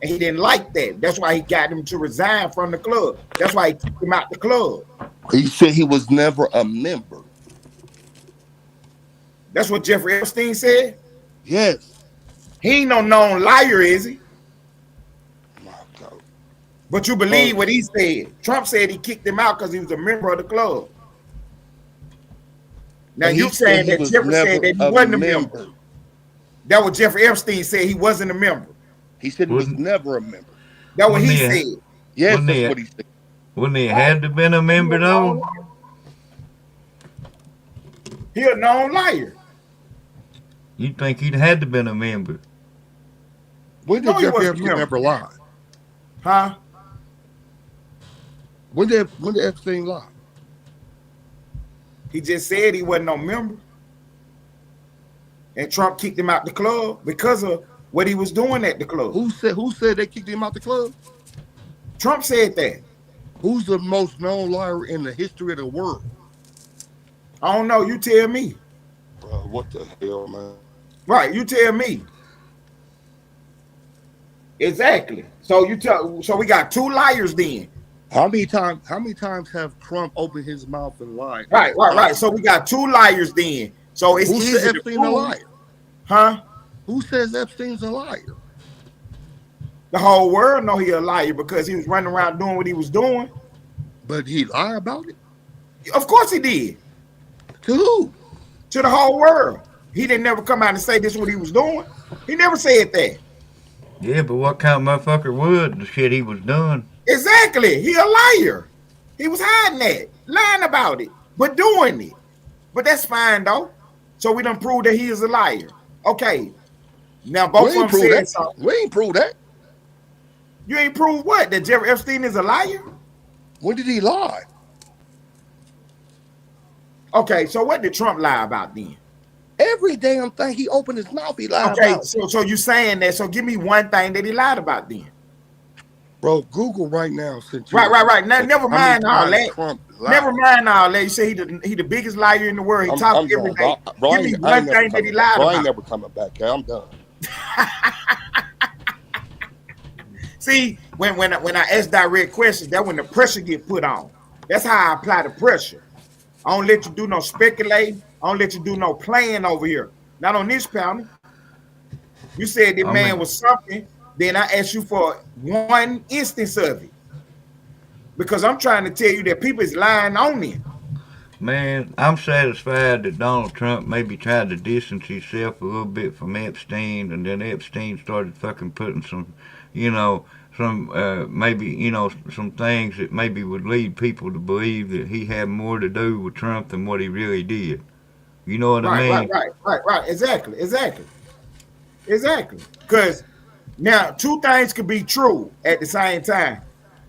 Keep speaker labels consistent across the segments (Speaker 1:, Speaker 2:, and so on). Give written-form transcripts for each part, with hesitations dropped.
Speaker 1: and he didn't like that. That's why he got him to resign from the club. That's why he kicked him out the club.
Speaker 2: He said he was never a member.
Speaker 1: That's what Jeffrey Epstein said.
Speaker 2: Yes.
Speaker 1: He ain't no known liar, is he?
Speaker 2: My God.
Speaker 1: But you believe what he said. Trump said he kicked him out because he was a member of the club. Now you saying that Jeffrey said that he wasn't a member. That what Jeffrey Epstein said, he wasn't a member.
Speaker 2: He said he was never a member.
Speaker 1: That's what he said.
Speaker 2: Yes, that's what he said.
Speaker 3: Wouldn't he had to been a member though?
Speaker 1: He a known liar.
Speaker 3: You think he'd had to been a member?
Speaker 2: When did Jeffrey Epstein ever lie?
Speaker 1: Huh?
Speaker 2: When did Epstein lie?
Speaker 1: He just said he wasn't no member. And Trump kicked him out the club because of what he was doing at the club.
Speaker 2: Who said they kicked him out the club?
Speaker 1: Trump said that.
Speaker 2: Who's the most known liar in the history of the world?
Speaker 1: I don't know. You tell me.
Speaker 2: What the hell, man?
Speaker 1: Right, you tell me. Exactly. So we got two liars then.
Speaker 2: How many times have Trump opened his mouth and lied?
Speaker 1: Right. So we got two liars then. So it's
Speaker 2: Who
Speaker 1: easy
Speaker 2: said
Speaker 1: to
Speaker 2: Epstein
Speaker 1: prove.
Speaker 2: a liar?
Speaker 1: Huh?
Speaker 2: Who says Epstein's a liar?
Speaker 1: The whole world know he a liar because he was running around doing what he was doing.
Speaker 2: But he lied about it?
Speaker 1: Of course he did.
Speaker 2: To who?
Speaker 1: To the whole world. He didn't never come out and say this is what he was doing. He never said that.
Speaker 3: Yeah, but what kind of motherfucker would the shit he was doing?
Speaker 1: Exactly. He a liar. He was hiding that, lying about it, but doing it. But that's fine though. So we done proved that he is a liar. Okay. Now both of them said something.
Speaker 2: We ain't proved that.
Speaker 1: You ain't proved what? That Jeffrey Epstein is a liar?
Speaker 2: When did he lie?
Speaker 1: Okay, so what did Trump lie about then?
Speaker 2: Every damn thing he opened his mouth, he lied about.
Speaker 1: Okay, so you saying that? So give me one thing that he lied about then.
Speaker 2: Bro, Google right now.
Speaker 1: Right. Now, never mind all that. Never mind all that. You say he the biggest liar in the world. He talks every day. Give me one thing that he lied about.
Speaker 2: I ain't never coming back. I'm done.
Speaker 1: See, when I ask direct questions, that's when the pressure get put on. That's how I apply the pressure. I don't let you do no speculating. I don't let you do no playing over here. Not on this panel. You said the man was something. Then I asked you for one instance of it. Because I'm trying to tell you that people is lying on him.
Speaker 3: Man, I'm satisfied that Donald Trump maybe tried to distance himself a little bit from Epstein, and then Epstein started fucking putting some, some things that maybe would lead people to believe that he had more to do with Trump than what he really did. You know what I mean?
Speaker 1: Right. Exactly. Because now two things could be true at the same time.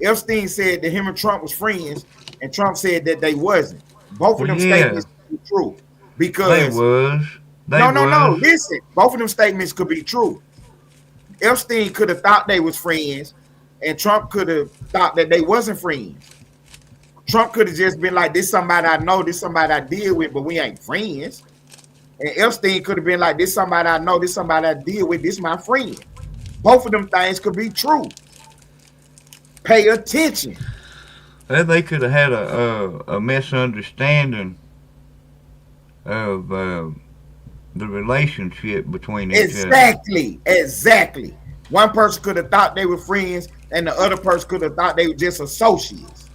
Speaker 1: Epstein said that him and Trump was friends, and Trump said that they wasn't. Both of them statements could be true. Because
Speaker 3: they was.
Speaker 1: No. Listen, both of them statements could be true. Epstein could have thought they was friends, and Trump could have thought that they wasn't friends. Trump could have just been like, this somebody I know, this somebody I deal with, but we ain't friends. And Epstein could have been like, this somebody I know, this somebody I deal with, this my friend. Both of them things could be true. Pay attention.
Speaker 3: They could have had a misunderstanding of the relationship between each other.
Speaker 1: Exactly. One person could have thought they were friends, and the other person could have thought they were just associates.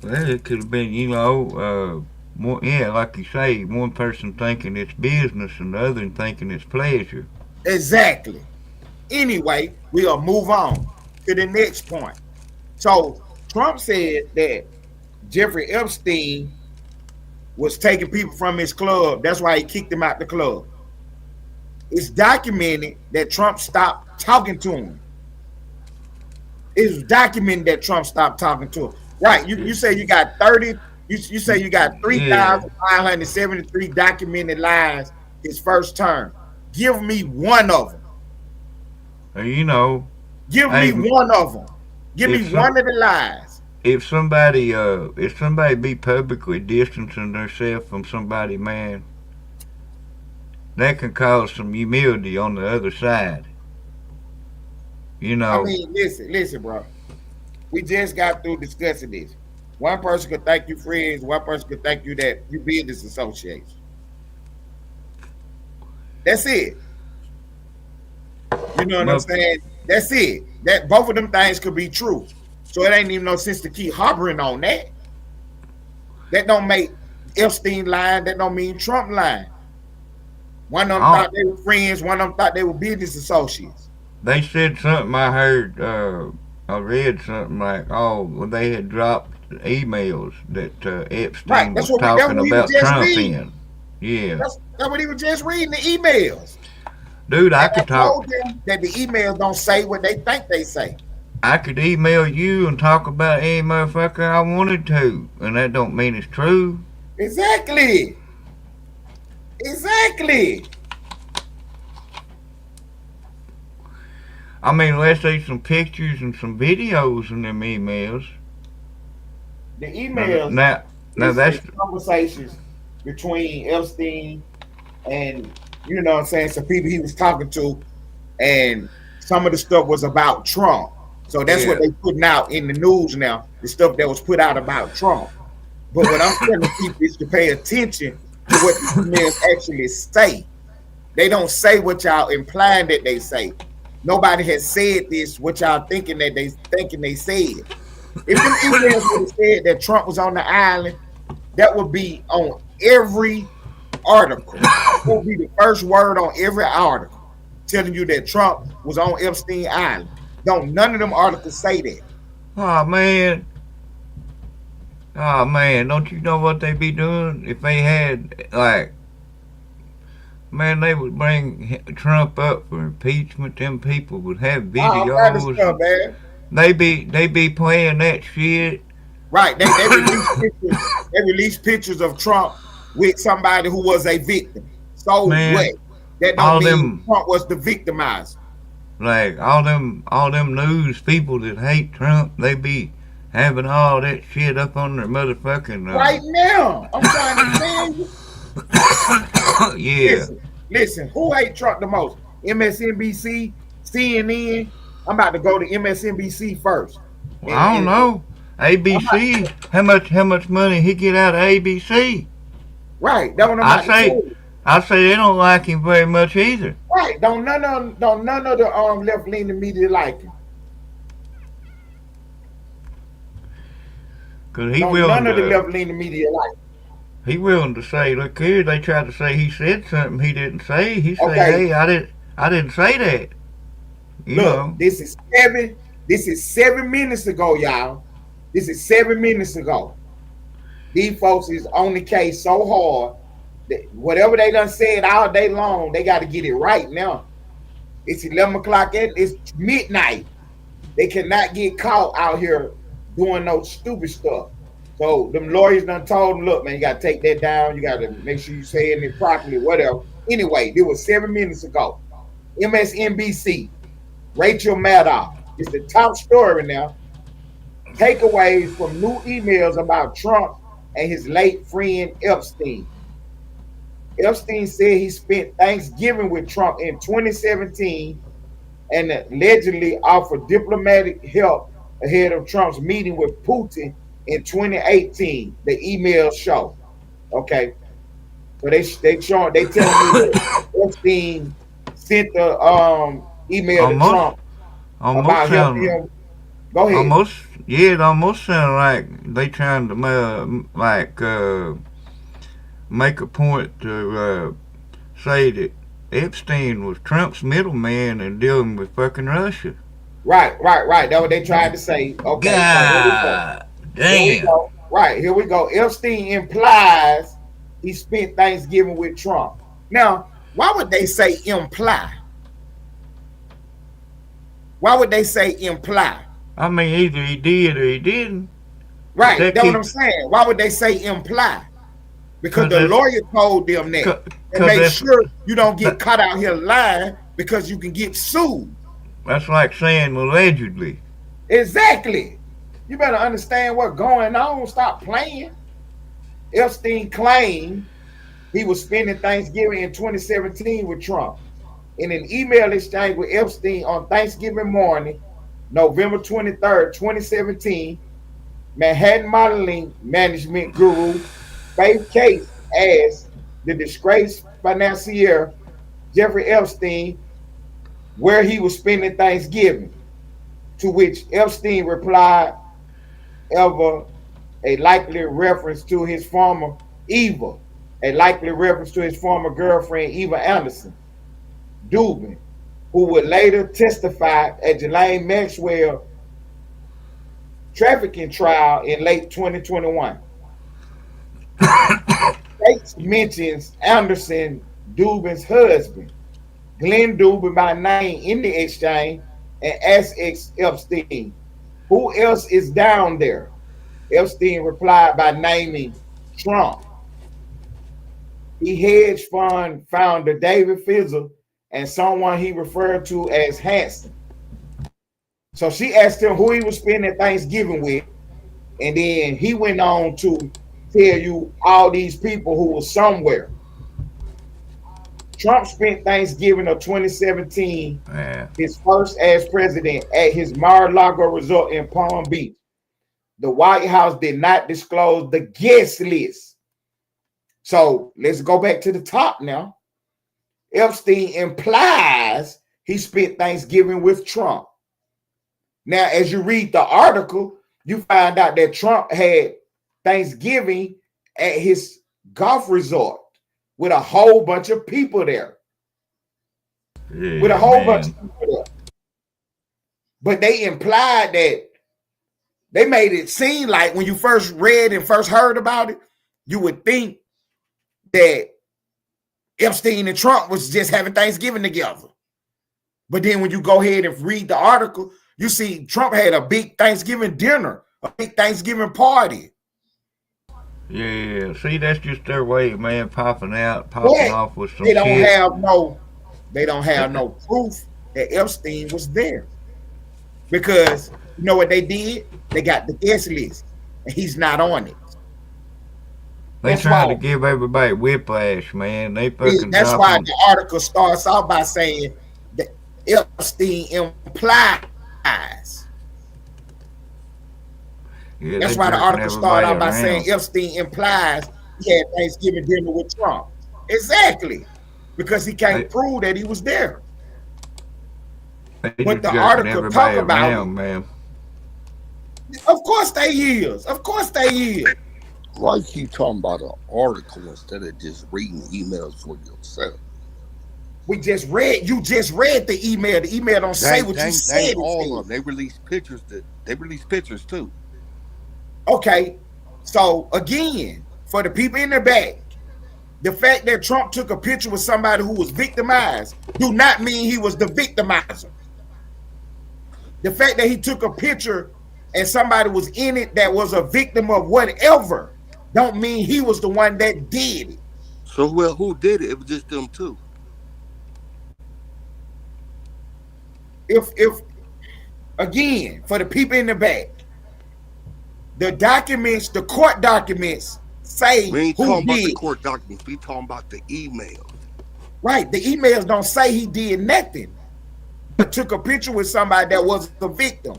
Speaker 3: Well, it could have been, like you say, one person thinking it's business and the other thinking it's pleasure.
Speaker 1: Exactly. Anyway, we'll move on to the next point. So Trump said that Jeffrey Epstein was taking people from his club. That's why he kicked him out the club. It's documented that Trump stopped talking to him. It's documented that Trump stopped talking to him. Right. You say you got 30. You say you got 3,573 documented lies his first term. Give me one of them. Give me one of them. Give me one of the lies.
Speaker 3: If somebody be publicly distancing themselves from somebody, man, that can cause some humility on the other side. You
Speaker 1: I
Speaker 3: know,
Speaker 1: mean, listen, bro. We just got through discussing this. One person could thank you friends. One person could thank you that you business associates. That's it. You know what I'm
Speaker 3: but
Speaker 1: saying? That's it. That both of them things could be true. So it ain't even no sense to keep harboring on that. That don't make Epstein lying. That don't mean Trump lying. One of them
Speaker 3: oh,
Speaker 1: thought they were friends. One of them thought they were business associates.
Speaker 3: they said something. I heard. I read something like, oh, well, they had dropped emails that
Speaker 1: Right.
Speaker 3: Epstein
Speaker 1: That's
Speaker 3: was
Speaker 1: what that's
Speaker 3: talking
Speaker 1: what he was
Speaker 3: about
Speaker 1: just
Speaker 3: Trump
Speaker 1: reading.
Speaker 3: in. Yeah,
Speaker 1: That's what he was just reading the emails.
Speaker 3: dude,
Speaker 1: And
Speaker 3: I
Speaker 1: I
Speaker 3: could talk.
Speaker 1: told them that the emails don't say what they think they say.
Speaker 3: I could email you and talk about any motherfucker I wanted to, and that don't mean it's true.
Speaker 1: Exactly. Exactly.
Speaker 3: I mean, unless there's some pictures and some videos in them emails.
Speaker 1: The
Speaker 3: Now,
Speaker 1: emails
Speaker 3: now, now that's
Speaker 1: is conversations between Epstein and you know what I'm saying, some people he was talking to, and some of the stuff was about Trump. So that's what
Speaker 3: yeah.
Speaker 1: they putting out in the news now, the stuff that was put out about Trump. But what I'm telling people is to pay attention to what the emails actually say. They don't say what y'all implying that they say. Nobody has said this, what y'all thinking they said. If them emails would have said that Trump was on the island, that would be on every article. It would be the first word on every article telling you that Trump was on Epstein Island. Don't none of them articles say that.
Speaker 3: Oh man, oh man, don't you know what they be doing if they had like, man, they would bring Trump up for impeachment. Them people would have
Speaker 1: All kind of
Speaker 3: videos.
Speaker 1: stuff, man.
Speaker 3: They be playing that shit.
Speaker 1: Right. They release pictures of Trump with somebody who was a victim. So what?
Speaker 3: Man,
Speaker 1: That don't
Speaker 3: all
Speaker 1: mean
Speaker 3: them
Speaker 1: Trump was the victimizer.
Speaker 3: like all them news people that hate Trump, they be having all that shit up on their motherfucking
Speaker 1: Right now. I'm trying to tell you.
Speaker 3: yeah.
Speaker 1: Listen, who hate Trump the most? MSNBC, CNN. I'm about to go to MSNBC first.
Speaker 3: Well,
Speaker 1: And,
Speaker 3: I don't
Speaker 1: and
Speaker 3: know.
Speaker 1: I'm about,
Speaker 3: ABC, how much money he get out of ABC?
Speaker 1: right, that's what I'm
Speaker 3: I
Speaker 1: about to tell
Speaker 3: say
Speaker 1: you.
Speaker 3: I say they don't like him very much either.
Speaker 1: Right. Don't none of the left leaning media like him.
Speaker 3: 'Cause he
Speaker 1: Don't
Speaker 3: willing
Speaker 1: none of the
Speaker 3: to
Speaker 1: left leaning media like him.
Speaker 3: he willing to say, look here, they tried to say he said something he didn't say. He say,
Speaker 1: Okay,
Speaker 3: hey, I didn't say that. You
Speaker 1: look,
Speaker 3: know.
Speaker 1: this is 7 minutes ago, y'all. This is 7 minutes ago. These folks is on the case so hard that whatever they done said all day long, they got to get it right now. It's 11 o'clock. It's midnight. They cannot get caught out here doing no stupid stuff. So them lawyers done told them, look, man, you got to take that down. You got to make sure you saying it properly, whatever. Anyway, it was 7 minutes ago. MSNBC, Rachel Maddow. It's the top story now. Takeaways from new emails about Trump and his late friend Epstein. Epstein said he spent Thanksgiving with Trump in 2017 and allegedly offered diplomatic help ahead of Trump's meeting with Putin in 2018. The emails show. Okay, so they telling me that Epstein sent the email to
Speaker 3: almost
Speaker 1: Trump
Speaker 3: almost
Speaker 1: about helping
Speaker 3: sound
Speaker 1: him. Go ahead.
Speaker 3: almost yeah, it almost sound like they trying to make a point to say that Epstein was Trump's middleman in dealing with fucking Russia.
Speaker 1: Right. That's what they tried to say. Okay, so here we go.
Speaker 3: God
Speaker 1: Here we
Speaker 3: damn.
Speaker 1: go. Right, here we go. Epstein implies he spent Thanksgiving with Trump. Now, why would they say imply? Why would they say imply?
Speaker 3: I mean, either he did or he didn't. But
Speaker 1: Right,
Speaker 3: that
Speaker 1: that's what I'm
Speaker 3: keeps,
Speaker 1: saying. Why would they say imply? Because
Speaker 3: cause
Speaker 1: the
Speaker 3: that's,
Speaker 1: lawyer told them that. And
Speaker 3: cause
Speaker 1: make
Speaker 3: that's,
Speaker 1: sure you don't get
Speaker 3: that,
Speaker 1: caught out here lying because you can get sued.
Speaker 3: that's like saying allegedly.
Speaker 1: Exactly. You better understand what's going on. Stop playing. Epstein claimed he was spending Thanksgiving in 2017 with Trump. In an email exchange with Epstein on Thanksgiving morning, November 23rd, 2017, Manhattan modeling management guru Faith Case asked the disgraced financier Jeffrey Epstein where he was spending Thanksgiving, to which Epstein replied, ever a likely reference to his former Eva, a likely reference to his former girlfriend Eva Anderson Dubin, who would later testify at Ghislaine Maxwell trafficking trial in late 2021. Gates mentions Anderson Dubin's husband, Glenn Dubin by name, in the exchange, and asks Epstein, who else is down there? Epstein replied by naming Trump. The hedge fund founder David Fizzle and someone he referred to as Hanson. So she asked him who he was spending Thanksgiving with, and then he went on to tell you all these people who were somewhere. Trump spent Thanksgiving of 2017, his first as president, at his Mar-a-Lago resort in Palm Beach. The White House did not disclose the guest list. So let's go back to the top now. Epstein implies he spent Thanksgiving with Trump. Now, as you read the article, you find out that Trump had Thanksgiving at his golf resort with a whole bunch of people there. Bunch of people there. But they implied that they made it seem like when you first read and first heard about it, you would think that Epstein and Trump was just having Thanksgiving together. But then when you go ahead and read the article, you see Trump had a big Thanksgiving dinner, a big Thanksgiving party.
Speaker 3: Yeah, see, that's just their way, man, popping off with some
Speaker 1: they don't
Speaker 3: shit.
Speaker 1: They don't have no proof that Epstein was there. Because you know what they did? They got the guest list, and he's not on it.
Speaker 3: They trying to give everybody whiplash, man. They fucking.
Speaker 1: That's why the article starts off by saying that Epstein implies.
Speaker 3: Yeah,
Speaker 1: that's why the article started out by saying Epstein implies he had Thanksgiving dinner with Trump. Exactly. Because he can't prove that he was there. But the article talk about
Speaker 3: around, man.
Speaker 1: Of course they is. Of course they is.
Speaker 2: Why you keep talking about an article instead of just reading emails for yourself?
Speaker 1: You just read the email. The email don't say what you said.
Speaker 2: All of them. They release pictures. They release pictures too.
Speaker 1: Okay, so again, for the people in the back, the fact that Trump took a picture with somebody who was victimized do not mean he was the victimizer. The fact that he took a picture and somebody was in it that was a victim of whatever don't mean he was the one that did it.
Speaker 2: So who did it? It was just them two.
Speaker 1: If again, for the people in the back, the documents, the court documents say
Speaker 2: we ain't
Speaker 1: who
Speaker 2: talking
Speaker 1: did.
Speaker 2: about the court documents. We talking about the emails.
Speaker 1: Right. The emails don't say he did nothing, but took a picture with somebody that was the victim.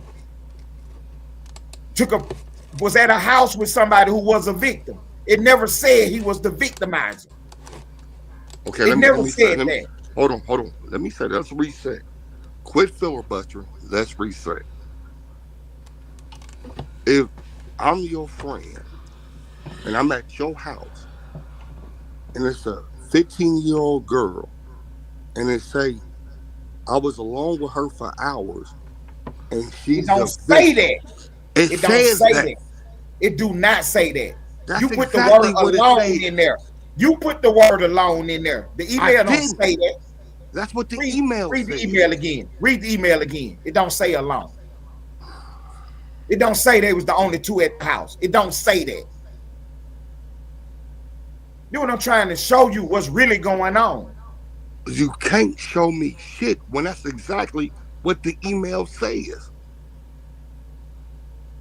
Speaker 1: Was at a house with somebody who was a victim. It never said he was the victimizer.
Speaker 2: Okay,
Speaker 1: it never said that.
Speaker 2: Hold on. Let me say, let's reset. Quit filibustering. Let's reset. If I'm your friend and I'm at your house and it's a 15-year-old girl and it say I was alone with her for hours and she's
Speaker 1: don't say that. It don't say that. It do not say that.
Speaker 2: That's
Speaker 1: you put
Speaker 2: exactly
Speaker 1: the word alone in there. You put the word alone in there. The email don't say that.
Speaker 2: That's what the email says.
Speaker 1: Read the email again. Read the email again. It don't say alone. It don't say they was the only two at the house. It don't say that. You know what I'm trying to show you what's really going on.
Speaker 2: You can't show me shit when that's exactly what the email says.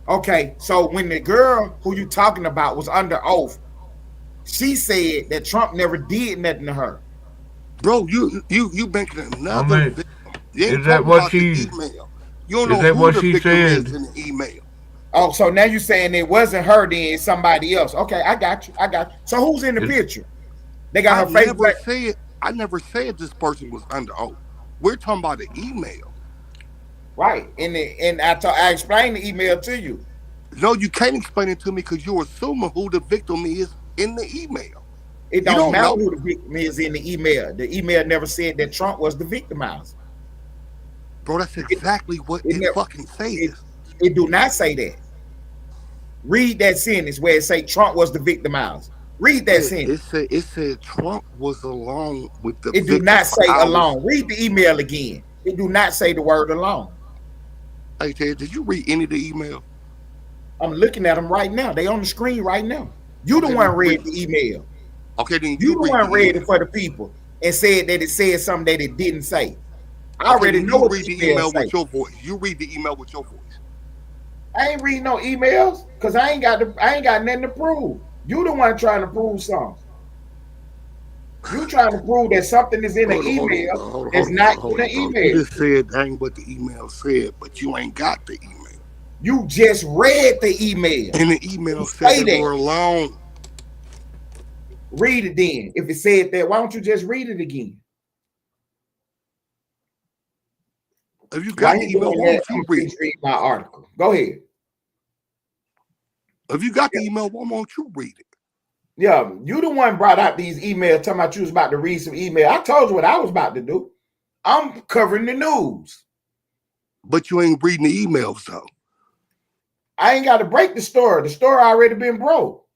Speaker 1: Okay, so when the girl who you talking about was under oath, she said that Trump never did nothing to her.
Speaker 2: Bro, you making
Speaker 3: I
Speaker 2: another
Speaker 3: mean,
Speaker 2: victim. You ain't
Speaker 3: is that
Speaker 2: talking
Speaker 3: what
Speaker 2: about the
Speaker 3: she?
Speaker 2: email. You don't
Speaker 3: Is
Speaker 2: know
Speaker 3: that
Speaker 2: who
Speaker 3: what
Speaker 2: the
Speaker 3: she
Speaker 2: victim is
Speaker 3: said?
Speaker 2: in the email.
Speaker 1: Oh, so now you're saying it wasn't her, then it's somebody else. Okay, I got you. I got you. So who's in the
Speaker 3: Is,
Speaker 1: picture? They got her face back.
Speaker 2: I never said this person was under oath. We're talking about the email.
Speaker 1: Right. And I explained the email to you.
Speaker 2: No, you can't explain it to me because you're assuming who the victim is in the email.
Speaker 1: It
Speaker 2: You
Speaker 1: don't
Speaker 2: don't
Speaker 1: matter
Speaker 2: know.
Speaker 1: who the victim is in the email. The email never said that Trump was the victimizer.
Speaker 2: Bro, that's
Speaker 1: It,
Speaker 2: exactly what
Speaker 1: it
Speaker 2: it
Speaker 1: never
Speaker 2: fucking
Speaker 1: it,
Speaker 2: says.
Speaker 1: it do not say that. Read that sentence where it say Trump was the victimizer. Read that sentence.
Speaker 2: It said Trump was along with the
Speaker 1: It do
Speaker 2: victim
Speaker 1: not
Speaker 2: for
Speaker 1: say
Speaker 2: hours.
Speaker 1: alone. Read the email again. It do not say the word alone.
Speaker 2: Hey Ted, did you read any of the email?
Speaker 1: I'm looking at them right now. They on the screen right now. You the
Speaker 2: Okay,
Speaker 1: one
Speaker 2: then
Speaker 1: read the email.
Speaker 2: Okay, then
Speaker 1: You
Speaker 2: you
Speaker 1: the
Speaker 2: read the
Speaker 1: one read
Speaker 2: email.
Speaker 1: it for the people and said that it said something that it didn't say. I
Speaker 2: Okay,
Speaker 1: already
Speaker 2: then
Speaker 1: know
Speaker 2: you
Speaker 1: what
Speaker 2: read
Speaker 1: the
Speaker 2: the
Speaker 1: email
Speaker 2: email
Speaker 1: say.
Speaker 2: with your voice. You read the email with your voice.
Speaker 1: I ain't reading no emails because I ain't got nothing to prove. You the one trying to prove something. You trying to prove that something is in an email that's not in the
Speaker 2: Bro. You
Speaker 1: email.
Speaker 2: just said that ain't what the email said, but you ain't got the email.
Speaker 1: You just read the email.
Speaker 2: And the
Speaker 1: You
Speaker 2: email said
Speaker 1: say
Speaker 2: they
Speaker 1: that.
Speaker 2: were alone.
Speaker 1: Read it then. If it said that, why don't you just read it again?
Speaker 2: If you
Speaker 1: Why
Speaker 2: got the
Speaker 1: you
Speaker 2: email,
Speaker 1: doing
Speaker 2: why
Speaker 1: that?
Speaker 2: don't
Speaker 1: I'm
Speaker 2: you
Speaker 1: gonna
Speaker 2: read it?
Speaker 1: read my article. Go ahead.
Speaker 2: If you got the email, why won't you read it?
Speaker 1: Yeah, you the one brought out these emails talking about you was about to read some email. I told you what I was about to do. I'm covering the news.
Speaker 2: But you ain't reading the emails though.
Speaker 1: I ain't got to break the story. The story already been broke.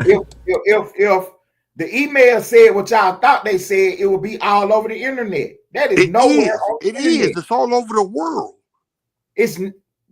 Speaker 1: If the email said what y'all thought they said, it would be all over the internet. That is
Speaker 2: It
Speaker 1: nowhere
Speaker 2: is.
Speaker 1: on
Speaker 2: It
Speaker 1: the internet.
Speaker 2: is. It's all over the world.
Speaker 1: It's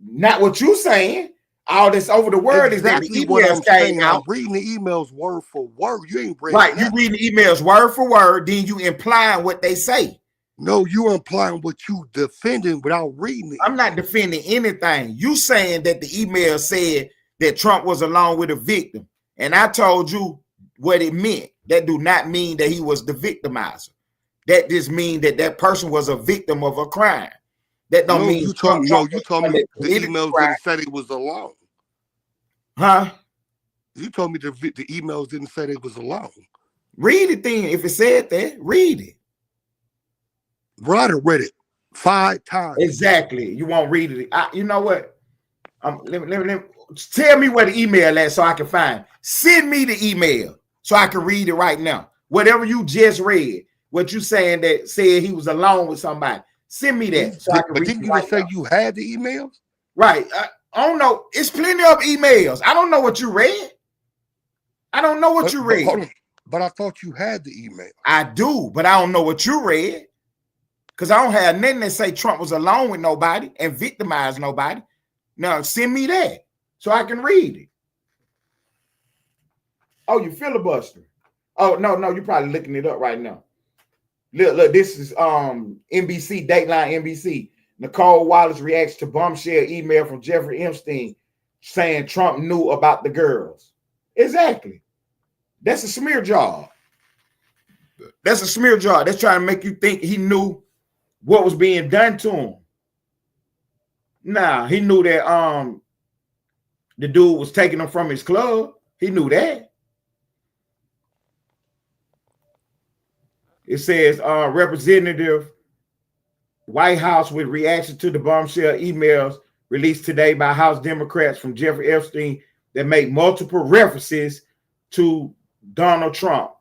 Speaker 1: not what you saying. All this over the world is that the
Speaker 2: Exactly what I'm
Speaker 1: emails came
Speaker 2: saying. I'm
Speaker 1: out.
Speaker 2: reading the emails word for word. You ain't read
Speaker 1: Right, you
Speaker 2: nothing.
Speaker 1: reading the emails word for word, then you implying what they say.
Speaker 2: No, you implying what you defending without reading it.
Speaker 1: I'm not defending anything. You saying that the email said that Trump was along with a victim, and I told you what it meant. That do not mean that he was the victimizer. That just mean that that person was a victim of a crime. That don't
Speaker 2: No,
Speaker 1: mean
Speaker 2: you told me. No,
Speaker 1: Trump
Speaker 2: you
Speaker 1: was
Speaker 2: told
Speaker 1: the one
Speaker 2: me
Speaker 1: that
Speaker 2: the
Speaker 1: committed the
Speaker 2: emails
Speaker 1: crime.
Speaker 2: didn't say they was alone.
Speaker 1: Huh?
Speaker 2: You told me the emails didn't say they was alone.
Speaker 1: Read it then. If it said that, read it.
Speaker 2: Bro, I done read it 5 times.
Speaker 1: Exactly. You won't read it. You know what? Let me tell me where the email at so I can find. Send me the email so I can read it right now. Whatever you just read, what you saying that said he was alone with somebody. Send me that so I can
Speaker 2: But
Speaker 1: read
Speaker 2: didn't
Speaker 1: it
Speaker 2: you
Speaker 1: right
Speaker 2: just say
Speaker 1: now.
Speaker 2: you had the emails?
Speaker 1: Right. I don't know. It's plenty of emails. I don't know what you read. I don't know what you read.
Speaker 2: Hold on. But I thought you had the email.
Speaker 1: I do, but I don't know what you read. Because I don't have nothing that say Trump was alone with nobody and victimized nobody. Now send me that so I can read it. Oh, you filibuster. Oh, no, you're probably looking it up right now. Look, this is NBC, Dateline NBC. Nicole Wallace reacts to bombshell email from Jeffrey Epstein saying Trump knew about the girls. Exactly. That's a smear job. That's a smear job. That's trying to make you think he knew what was being done to him. Nah, he knew that the dude was taking him from his club. He knew that. It says Representative White House with reaction to the bombshell emails released today by House Democrats from Jeffrey Epstein that make multiple references to Donald Trump,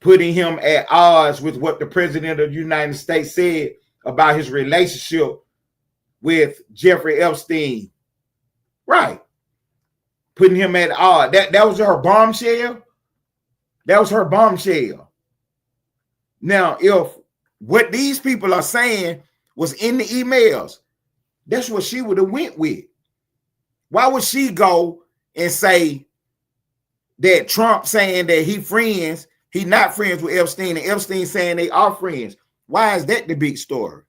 Speaker 1: putting him at odds with what the president of the United States said about his relationship with Jeffrey Epstein. Right. Putting him at odds. That was her bombshell. That was her bombshell. Now, if what these people are saying was in the emails, that's what she would have went with. Why would she go and say that Trump saying that he not friends with Epstein, and Epstein saying they are friends? Why is that the big story?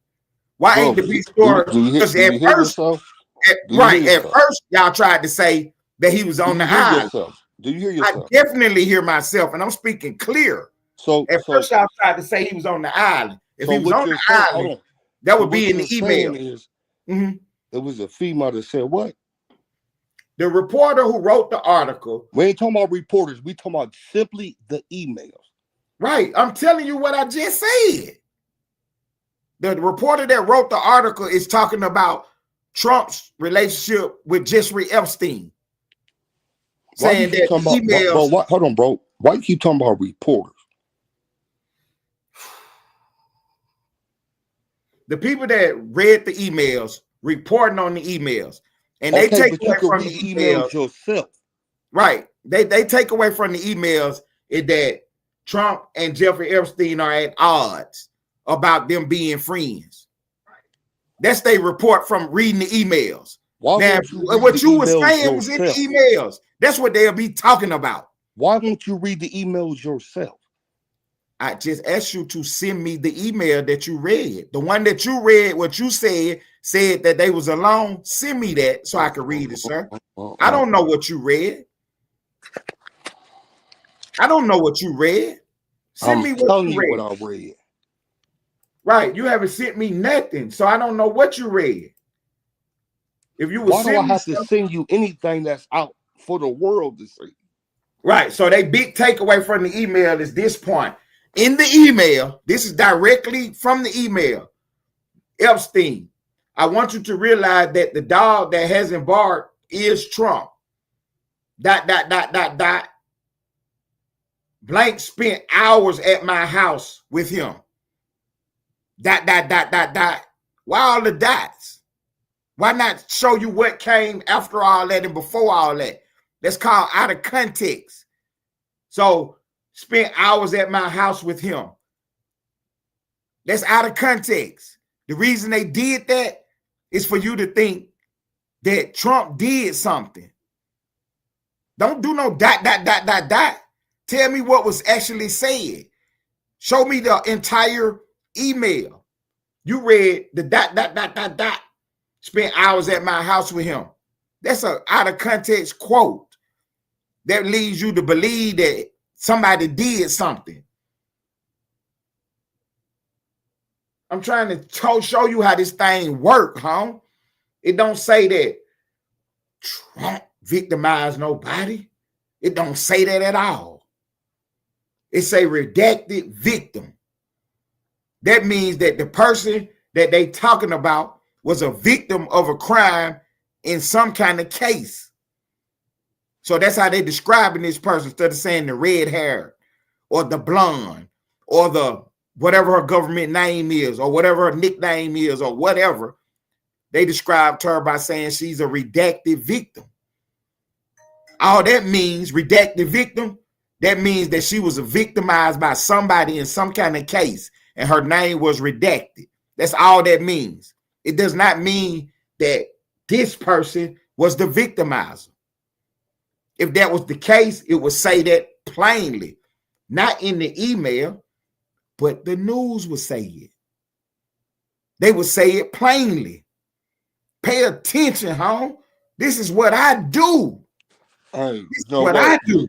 Speaker 1: Why
Speaker 2: Bro,
Speaker 1: ain't the big story? Because
Speaker 2: do you hear yourself?
Speaker 1: at first, y'all tried to say that he was on the island.
Speaker 2: Do you hear
Speaker 1: I
Speaker 2: yourself?
Speaker 1: definitely hear myself, and I'm speaking clear. At first, y'all tried to say he was on the island. If he was on the island, that would be in the email.
Speaker 2: It was a female that said what?
Speaker 1: The reporter who wrote the article.
Speaker 2: We ain't talking about reporters. We talking about simply the emails.
Speaker 1: Right. I'm telling you what I just said. The reporter that wrote the article is talking about Trump's relationship with Jeffrey Epstein. Saying that the emails.
Speaker 2: Hold on, bro. Why you keep talking about reporters?
Speaker 1: The people that read the emails, reporting on the emails, and they take away from the emails
Speaker 2: yourself.
Speaker 1: Right. They take away from the emails is that Trump and Jeffrey Epstein are at odds about them being friends. That's they report from reading the emails. Now, what you were saying was in the emails. That's what they'll be talking about.
Speaker 2: Why won't you read the emails yourself?
Speaker 1: I just asked you to send me the email that you read. The one that you read, what you said that they was alone. Send me that so I can read it, sir. I don't know what you read. I don't know what you read. Send me what you read.
Speaker 2: What I read.
Speaker 1: Right. You haven't sent me nothing, so I don't know what you read. If you
Speaker 2: why do I have to send you anything that's out for the world to see?
Speaker 1: Right. So they big takeaway from the email is this point. In the email, this is directly from the email. Epstein, I want you to realize that the dog that hasn't barked is Trump. ... Blank spent hours at my house with him. ... Why all the dots? Why not show you what came after all that and before all that? That's called out of context. So spent hours at my house with him. That's out of context. The reason they did that is for you to think that Trump did something. Don't do no ... Tell me what was actually said. Show me the entire email. You read the ... Spent hours at my house with him. That's an out of context quote that leads you to believe that somebody did something. I'm trying to show you how this thing works, huh? It don't say that Trump victimized nobody. It don't say that at all. It's a redacted victim. That means that the person that they talking about was a victim of a crime in some kind of case. So that's how they describing this person instead of saying the red hair or the blonde or the whatever her government name is or whatever her nickname is or whatever. They described her by saying she's a redacted victim. All that means, redacted victim, that means that she was victimized by somebody in some kind of case and her name was redacted. That's all that means. It does not mean that this person was the victimizer. If that was the case, it would say that plainly, not in the email, but the news would say it. They would say it plainly. Pay attention, huh? This is what I do.
Speaker 2: Hey, this is what I do.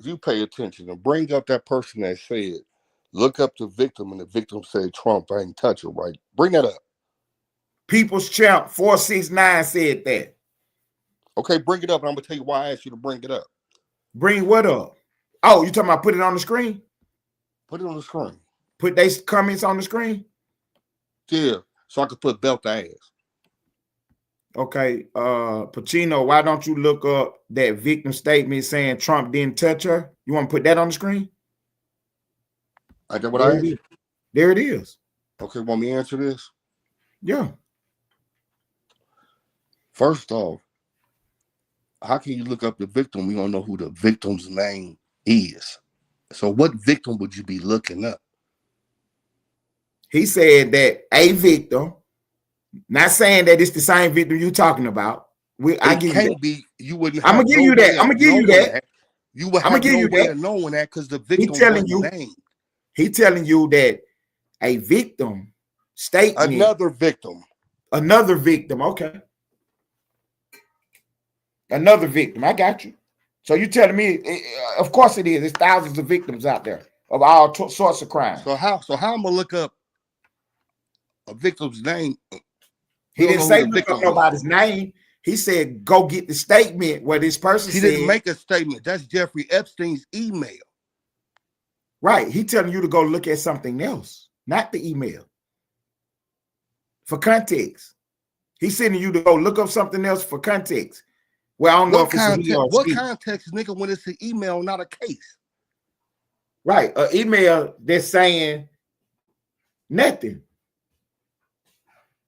Speaker 2: You pay attention and bring up that person that said, look up the victim, and the victim said Trump ain't touch it, right? Bring that up.
Speaker 1: People's Champ 469 said that.
Speaker 2: Okay, bring it up, and I'm gonna tell you why I asked you to bring it up.
Speaker 1: Bring what up? Oh, you talking about put it on the screen?
Speaker 2: Put it on the screen.
Speaker 1: Put they comments on the screen?
Speaker 2: Yeah, so I could put belt ass.
Speaker 1: Okay, Pacino, why don't you look up that victim statement saying Trump didn't touch her? You want to put that on the screen?
Speaker 2: I did what I asked.
Speaker 1: There it is.
Speaker 2: Okay, want me to answer this?
Speaker 1: Yeah.
Speaker 2: First off, how can you look up the victim? We don't know who the victim's name is. So what victim would you be looking up?
Speaker 1: He said that a victim, not saying that it's the same victim you're talking about. I give you that.
Speaker 2: You wouldn't.
Speaker 1: I'm gonna give you that. I'm gonna give you that.
Speaker 2: You would have no way of knowing that because the victim
Speaker 1: telling you name. He telling you that a victim statement.
Speaker 2: Another victim.
Speaker 1: Okay. Another victim. I got you. So you telling me, of course it is. There's thousands of victims out there. of all sorts of crimes.
Speaker 2: So how I'm gonna look up a victim's name?
Speaker 1: He didn't say look up nobody's name. He said go get the statement where this person said.
Speaker 2: He didn't make a statement. That's Jeffrey Epstein's email.
Speaker 1: Right. He telling you to go look at something else, not the email. For context. He's sending you to go look up something else for context. Well, I don't know if it's
Speaker 2: what context, nigga, when it's an email, not a case.
Speaker 1: Right. An email that's saying nothing.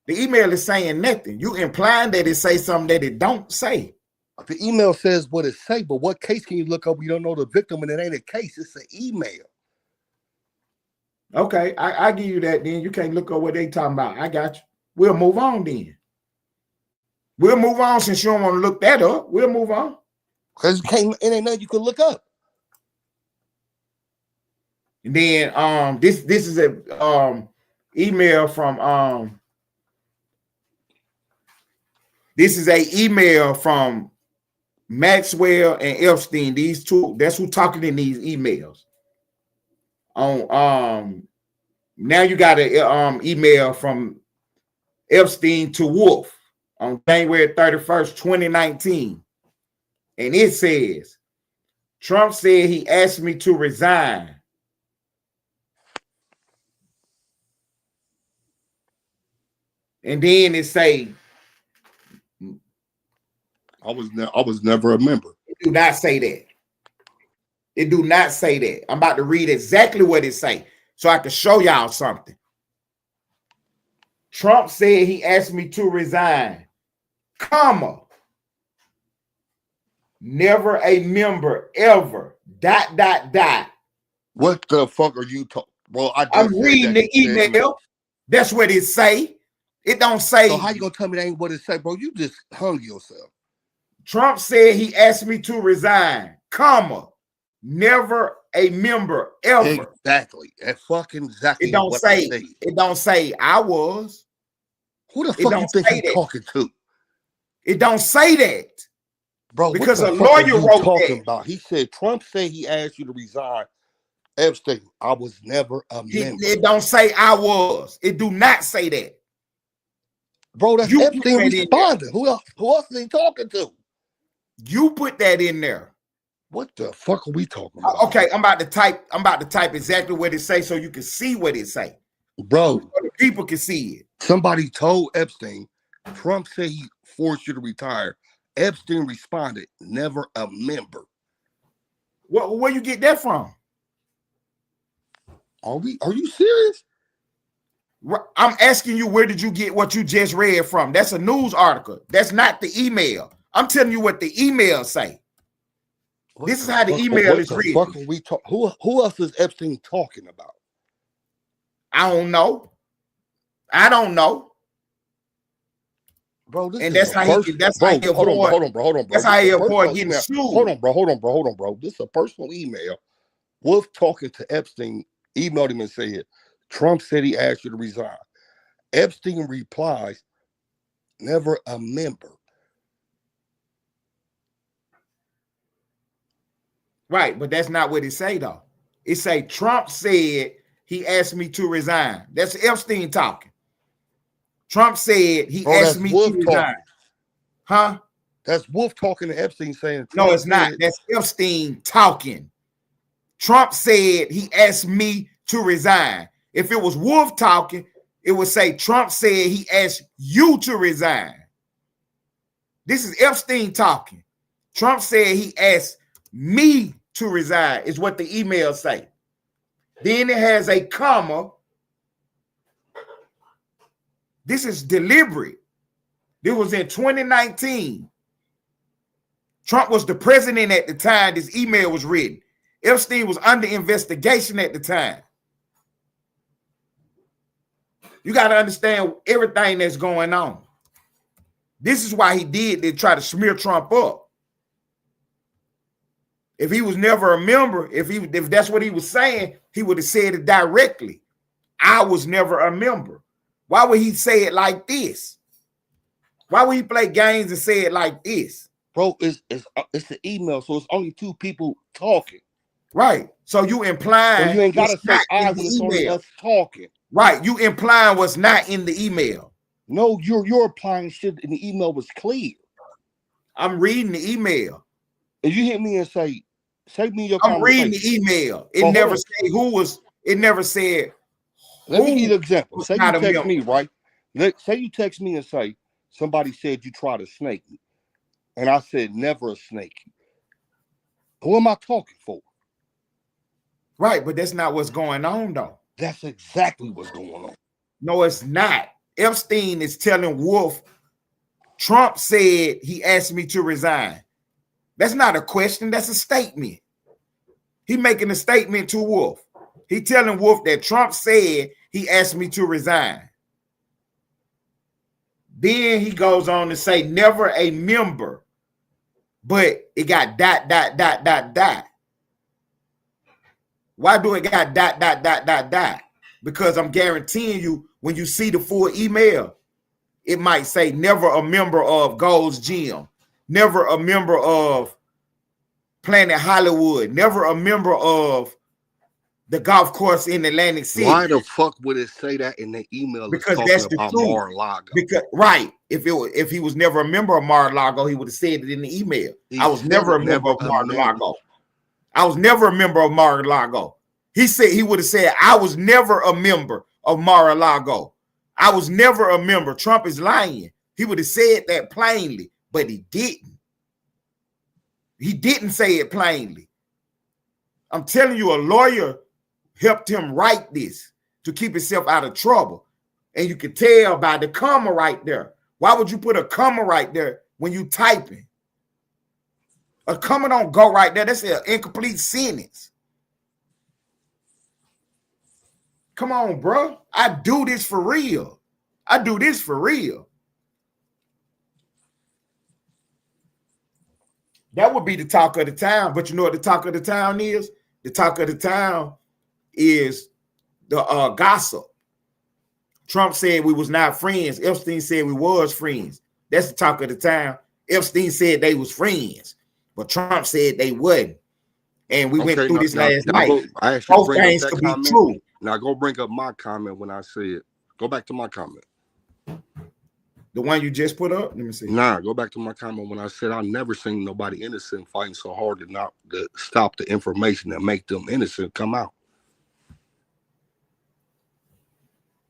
Speaker 1: The email is saying nothing. You implying that it say something that it don't say.
Speaker 2: The email says what it say, but what case can you look up? You don't know the victim, and it ain't a case. It's an email.
Speaker 1: Okay, I give you that. Then you can't look up what they talking about. I got you. We'll move on then. We'll move on since you don't want to look that up. We'll move on.
Speaker 2: Because it ain't nothing you can look up.
Speaker 1: And then this is a email from this is a email from Maxwell and Epstein. These two, that's who talking in these emails. On now you got an email from Epstein to Wolf on January 31st, 2019. And it says, Trump said he asked me to resign. And then it say,
Speaker 2: I was never a member.
Speaker 1: It do not say that. It do not say that. I'm about to read exactly what it say so I can show y'all something. Trump said he asked me to resign, comma, never a member ever, ...
Speaker 2: What the fuck are you talking? Well,
Speaker 1: I'm reading the email. That's what it say. It don't say.
Speaker 2: So how you gonna tell me that ain't what it say, bro? You just hung yourself.
Speaker 1: Trump said he asked me to resign, comma, never a member ever.
Speaker 2: Exactly. That fucking exactly.
Speaker 1: It don't say. It don't say I was.
Speaker 2: Who the fuck you think you're talking to?
Speaker 1: It don't say that,
Speaker 2: bro.
Speaker 1: Because a lawyer wrote
Speaker 2: talking
Speaker 1: that.
Speaker 2: About? He said Trump said he asked you to resign. Epstein, I was never a member.
Speaker 1: It don't say I was. It do not say that,
Speaker 2: bro. That's Epstein responding. Who else is he talking to?
Speaker 1: You put that in there.
Speaker 2: What the fuck are we talking about?
Speaker 1: Okay, I'm about to type exactly what it say so you can see what it say.
Speaker 2: Bro,
Speaker 1: so the people can see it.
Speaker 2: Somebody told Epstein, Trump said he forced you to retire. Epstein responded, never a member.
Speaker 1: Where you get that from?
Speaker 2: Are you serious?
Speaker 1: I'm asking you, where did you get what you just read from? That's a news article. That's not the email. I'm telling you what the email say. This is how the email is written.
Speaker 2: What are we who else is Epstein talking about?
Speaker 1: I don't know. I don't know.
Speaker 2: Bro,
Speaker 1: that's how he avoid.
Speaker 2: Hold on, bro.
Speaker 1: That's how he avoid getting sued.
Speaker 2: Hold on, bro. This is a personal email. Wolf talking to Epstein, emailed him and said, Trump said he asked you to resign. Epstein replies, never a member.
Speaker 1: Right, but that's not what it say though. It say Trump said he asked me to resign. That's Epstein talking. Trump said he asked me to resign. Huh?
Speaker 2: That's Wolf talking to Epstein saying.
Speaker 1: No, it's not. That's Epstein talking. Trump said he asked me to resign. If it was Wolf talking, it would say Trump said he asked you to resign. This is Epstein talking. Trump said he asked me to resign is what the email say. Then it has a comma. This is deliberate. This was in 2019. Trump was the president at the time this email was written. Epstein was under investigation at the time. You got to understand everything that's going on. This is why he did to try to smear Trump up. If he was never a member, if that's what he was saying, he would have said it directly. I was never a member. Why would he say it like this? Why would he play games and say it like this?
Speaker 2: Bro, it's an email, so it's only two people talking.
Speaker 1: Right. So you implying
Speaker 2: So you ain't gotta
Speaker 1: what's
Speaker 2: say
Speaker 1: not
Speaker 2: I
Speaker 1: in
Speaker 2: when
Speaker 1: the
Speaker 2: it's only
Speaker 1: email.
Speaker 2: us talking.
Speaker 1: Right. You implying what's not in the email.
Speaker 2: No, you're applying shit and the email was clear.
Speaker 1: I'm reading the email.
Speaker 2: And you hit me and say me your
Speaker 1: I'm reading
Speaker 2: conversation.
Speaker 1: the email. It
Speaker 2: Well, hold
Speaker 1: never
Speaker 2: on.
Speaker 1: said who was, it never said
Speaker 2: Let me give you
Speaker 1: who
Speaker 2: an example.
Speaker 1: was
Speaker 2: Say
Speaker 1: not
Speaker 2: you
Speaker 1: a
Speaker 2: text
Speaker 1: member.
Speaker 2: me, right? Say you text me and say somebody said you tried to snake me. And I said never a snake. Who am I talking for?
Speaker 1: Right, but that's not what's going on though.
Speaker 2: That's exactly what's going on.
Speaker 1: No, it's not. Epstein is telling Wolf, Trump said he asked me to resign. That's not a question, that's a statement. He making a statement to Wolf. He telling Wolf that Trump said he asked me to resign. Then he goes on to say never a member, but it got ... Why do it got ... Because I'm guaranteeing you, when you see the full email, it might say never a member of Gold's Gym, never a member of Planet Hollywood, never a member of the golf course in Atlantic City.
Speaker 2: Why the fuck would it say that in the email?
Speaker 1: Because
Speaker 2: talking
Speaker 1: that's the
Speaker 2: about
Speaker 1: truth.
Speaker 2: Mar-a-Lago.
Speaker 1: Because right, if he was never a member of Mar-a-Lago, he would have said it in the email. I was never a member of Mar-a-Lago. I was never a member of Mar-a-Lago. He said he would have said I was never a member of Mar-a-Lago. I was never a member. Trump is lying. He would have said that plainly, but he didn't. He didn't say it plainly. I'm telling you, a lawyer helped him write this to keep himself out of trouble. And you can tell by the comma right there. Why would you put a comma right there when you typing? A comma don't go right there. That's an incomplete sentence. Come on, bro. I do this for real. I do this for real. That would be the talk of the town. But you know what the talk of the town is? The talk of the town is the gossip. Trump said we was not friends. Epstein said we was friends. That's the talk of the town. Epstein said they was friends, but Trump said they wasn't. And we went through this last night. Both things could be true.
Speaker 2: Now go bring up my comment when I said, go back to my comment.
Speaker 1: The one you just put up? Let me see.
Speaker 2: Nah, go back to my comment when I said I never seen nobody innocent fighting so hard to stop the information that make them innocent come out.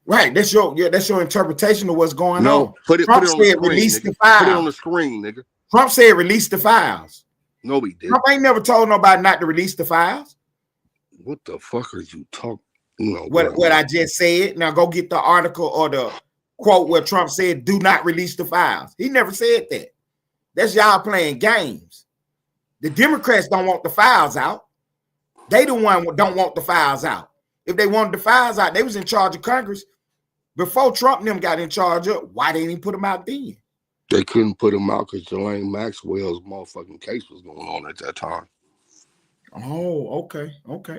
Speaker 1: Right, that's your interpretation of what's going on.
Speaker 2: Trump said release the files. Put it on the screen, nigga.
Speaker 1: Trump said release the files.
Speaker 2: No, he didn't.
Speaker 1: Trump ain't never told nobody not to release the files.
Speaker 2: What the fuck are you talking? You know
Speaker 1: what I just said. Now go get the article or the quote where Trump said, "Do not release the files." He never said that. That's y'all playing games. The Democrats don't want the files out. They the one who don't want the files out. If they wanted the files out, they was in charge of Congress before Trump and them got in charge of. Why they didn't put them out then?
Speaker 2: They couldn't put them out because Ghislaine Maxwell's motherfucking case was going on at that time.
Speaker 1: Oh, okay.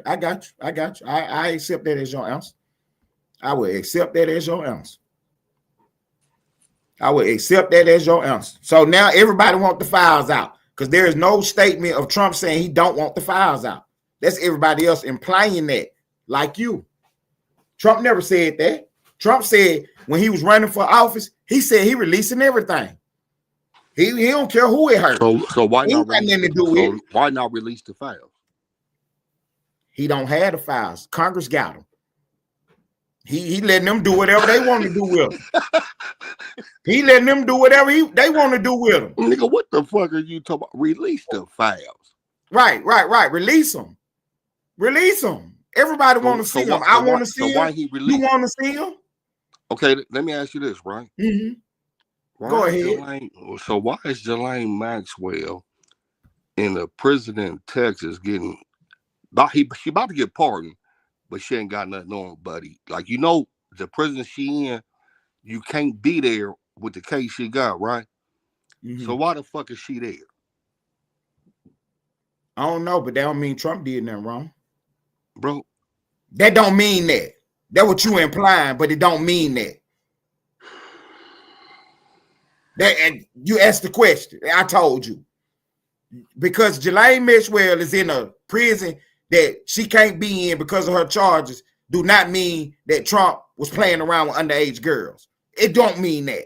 Speaker 1: I got you. I accept that as your answer. I would accept that as your answer. So now everybody want the files out because there is no statement of Trump saying he don't want the files out. That's everybody else implying that, like you. Trump never said that. Trump said when he was running for office, he said he releasing everything. He don't care who it hurt.
Speaker 2: So why not why not release the files?
Speaker 1: He don't have the files. Congress got them. He letting them do whatever they want to do with them. He letting them do whatever they want to do with them.
Speaker 2: Nigga, what the fuck are you talking about? Release the files.
Speaker 1: Right. Release them. Everybody want to see them. I want to see them.
Speaker 2: Why he released?
Speaker 1: You want to see them?
Speaker 2: Okay, let me ask you this, right?
Speaker 1: Mm-hmm. Go ahead.
Speaker 2: So why is Ghislaine Maxwell in the prison in Texas getting? She about to get pardoned, but she ain't got nothing on, buddy. Like, you know, the prison she in, you can't be there with the case she got, right? Mm-hmm. So why the fuck is she there?
Speaker 1: I don't know, but that don't mean Trump did nothing wrong.
Speaker 2: Bro.
Speaker 1: That don't mean that. That's what you implying, but it don't mean that. And you asked the question. I told you. Because Ghislaine Maxwell is in a prison that she can't be in because of her charges do not mean that Trump was playing around with underage girls. It don't mean that.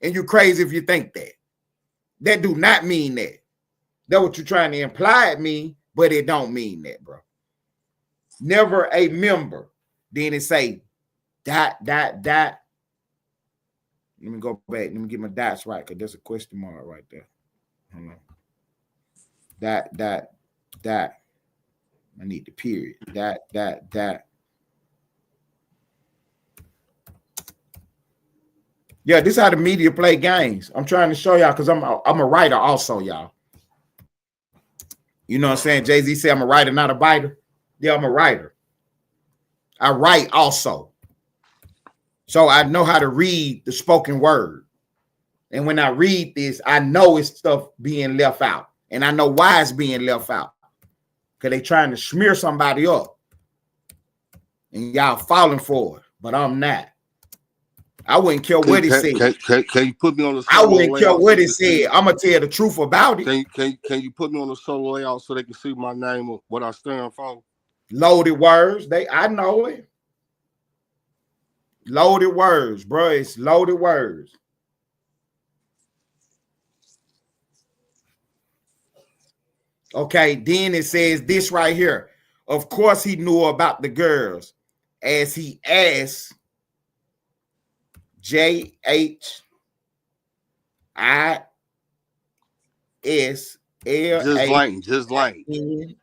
Speaker 1: And you're crazy if you think that. That do not mean that. That's what you're trying to imply at me, but it don't mean that, bro. Never a member. Then it say dot. Let me go back. Let me get my dots right, because there's a question mark right there. Hold on. Dot. I need the period. Dot. Yeah, this is how the media play games. I'm trying to show y'all because I'm a writer also, y'all. You know what I'm saying? Jay-Z said I'm a writer, not a biter. Yeah, I'm a writer. I write also. So I know how to read the spoken word. And when I read this, I know it's stuff being left out. And I know why it's being left out. Because they trying to smear somebody up. And y'all falling for it. But I'm not. I wouldn't care what he said.
Speaker 2: Can you put me on the
Speaker 1: I wouldn't care what he said. I'm going to tell the truth about it.
Speaker 2: Can you put me on the solo layout so they can see my name or what I stand for?
Speaker 1: Loaded words. I know it. Loaded words, bro. It's loaded words. Okay, then it says this right here. Of course, he knew about the girls as he asked JHISLANE.
Speaker 2: Just Lane.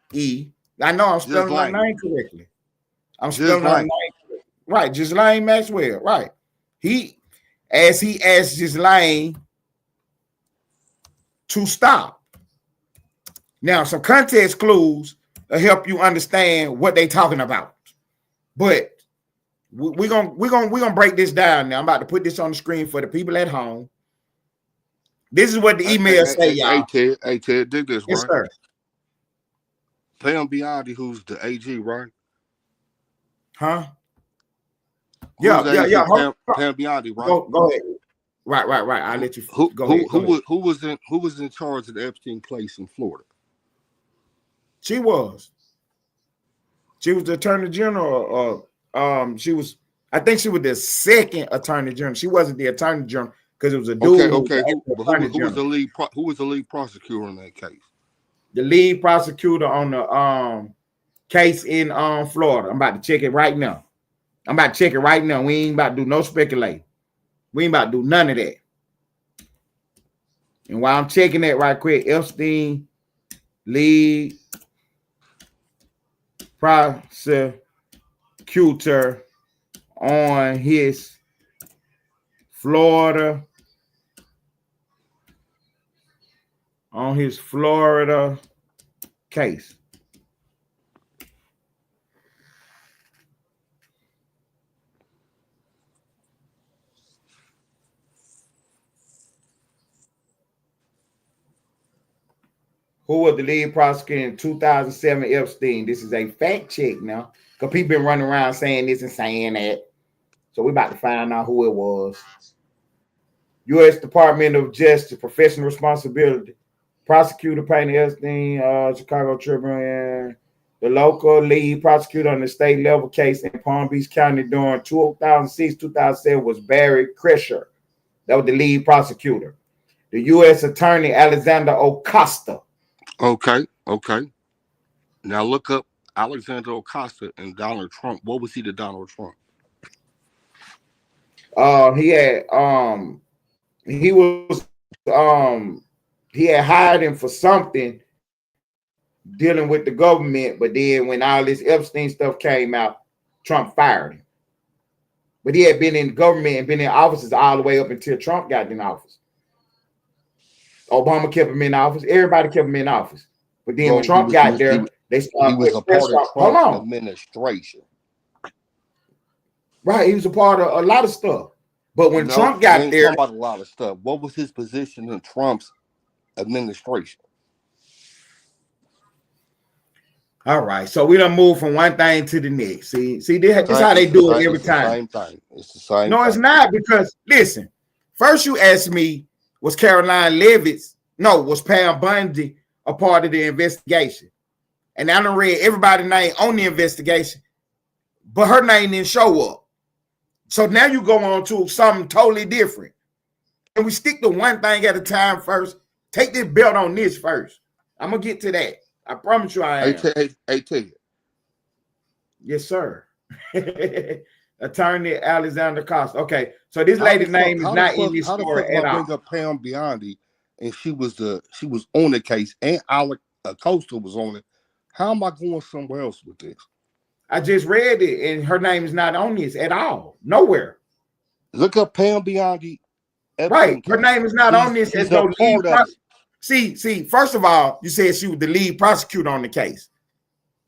Speaker 1: I know I'm spelling my name correctly. I'm spelling my name correctly. Right, Ghislaine Maxwell. Right. He asked Ghislaine to stop. Now, some context clues will help you understand what they're talking about. But we're gonna break this down now. I'm about to put this on the screen for the people at home. This is what the email say, y'all.
Speaker 2: Hey Ted, dig this,
Speaker 1: yes,
Speaker 2: right?
Speaker 1: Sir.
Speaker 2: Pam Biondi, who's the AG, right?
Speaker 1: Huh?
Speaker 2: Yeah.
Speaker 1: Pam
Speaker 2: Biondi, right?
Speaker 1: Go ahead. Right. I'll let you go ahead.
Speaker 2: Who was in charge of the Epstein place in Florida?
Speaker 1: She was the attorney general. I think she was the second attorney general. She wasn't the attorney general because it was a dude.
Speaker 2: Okay. Who was the lead prosecutor in that case?
Speaker 1: The lead prosecutor on the case in Florida. I'm about to check it right now. We ain't about to do no speculating. We ain't about to do none of that. And while I'm checking that right quick, Epstein lead prosecutor on his Florida case. Who was the lead prosecutor in 2007 Epstein? This is a fact check now. Because people been running around saying this and saying that. So we're about to find out who it was. U.S. Department of Justice, Professional Responsibility. Prosecutor Payne Epstein, Chicago Tribune, the local lead prosecutor on the state level case in Palm Beach County during 2006-2007 was Barry Krischer. That was the lead prosecutor. The U.S. Attorney Alexander Acosta.
Speaker 2: Okay. Now look up Alexander Acosta and Donald Trump. What was he to Donald Trump?
Speaker 1: He had hired him for something dealing with the government, but then when all this Epstein stuff came out, Trump fired him. But he had been in government and been in offices all the way up until Trump got in office. Obama kept him in office. Everybody kept him in office. But then when Trump got there, they started.
Speaker 2: He was a part of Trump's administration.
Speaker 1: Right, he was a part of a lot of stuff. But when Trump got there,
Speaker 2: about a lot of stuff. What was his position in Trump's administration?
Speaker 1: All right, so we done move from one thing to the next. See, this is how they do it every time.
Speaker 2: It's the same.
Speaker 1: No, it's not, because listen. First, you asked me, was Caroline Leavitt? No, was Pam Bundy a part of the investigation? and I done read everybody's name on the investigation, but her name didn't show up. So now you go on to something totally different. And we stick to one thing at a time first. Take this belt on this first. I'm going to get to that. I promise you I am.
Speaker 2: Hey, Ted.
Speaker 1: Yes, sir. Attorney Alexander Costa. Okay, so this lady's name is not in this story at all.
Speaker 2: Bring up Pam Biondi, and she was on the case, and Alex Costa was on it. How am I going somewhere else with this?
Speaker 1: I just read it, and her name is not on this at all. Nowhere.
Speaker 2: Look up Pam Biondi.
Speaker 1: Right, her name is not on this as no lead. See, first of all, you said she was the lead prosecutor on the case.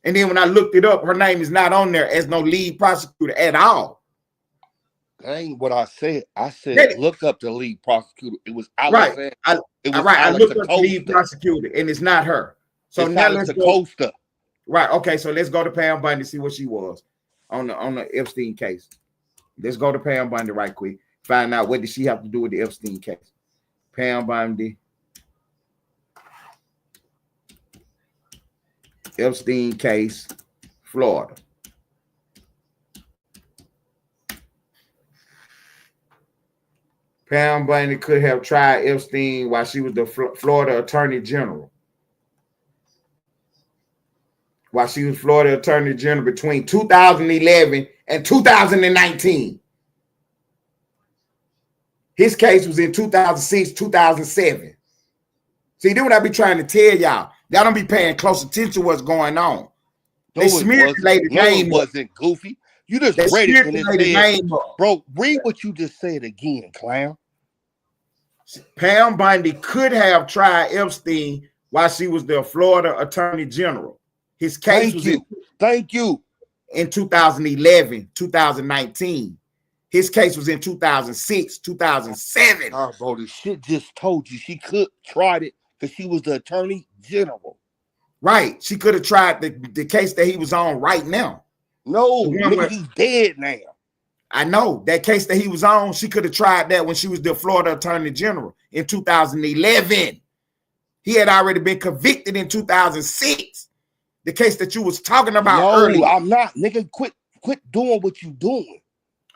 Speaker 1: And then when I looked it up, her name is not on there as no lead prosecutor at all.
Speaker 2: That ain't what I said. I said look up the lead prosecutor. It was Alex.
Speaker 1: Right. I looked up the lead prosecutor, and it's not her. So
Speaker 2: it's
Speaker 1: now
Speaker 2: Alex
Speaker 1: let's go.
Speaker 2: Costa.
Speaker 1: Right. Okay. So let's go to Pam Bundy, see what she was on the Epstein case. Let's go to Pam Bundy right quick. Find out what did she have to do with the Epstein case. Pam Bundy. Epstein case, Florida. Pam Bundy could have tried Epstein while she was the Florida Attorney General. While she was Florida Attorney General between 2011 and 2019. His case was in 2006, 2007. See, that's what I be trying to tell y'all. Y'all don't be paying close attention to what's going on. They smeared the lady's name.
Speaker 2: No, it wasn't Goofy. You just read it and it said, bro, read what you just said again, clown.
Speaker 1: Pam Bundy could have tried Epstein while she was the Florida Attorney General. His case was in 2011, 2019. His case was in 2006, 2007.
Speaker 2: Oh, bro, the shit just told you she could tried it because she was the Attorney General.
Speaker 1: Right. She could have tried the case that he was on right now.
Speaker 2: No, he's dead now.
Speaker 1: I know. That case that he was on, she could have tried that when she was the Florida Attorney General in 2011. He had already been convicted in 2006. The case that you was talking about earlier.
Speaker 2: No, I'm not. Nigga, quit doing what you doing.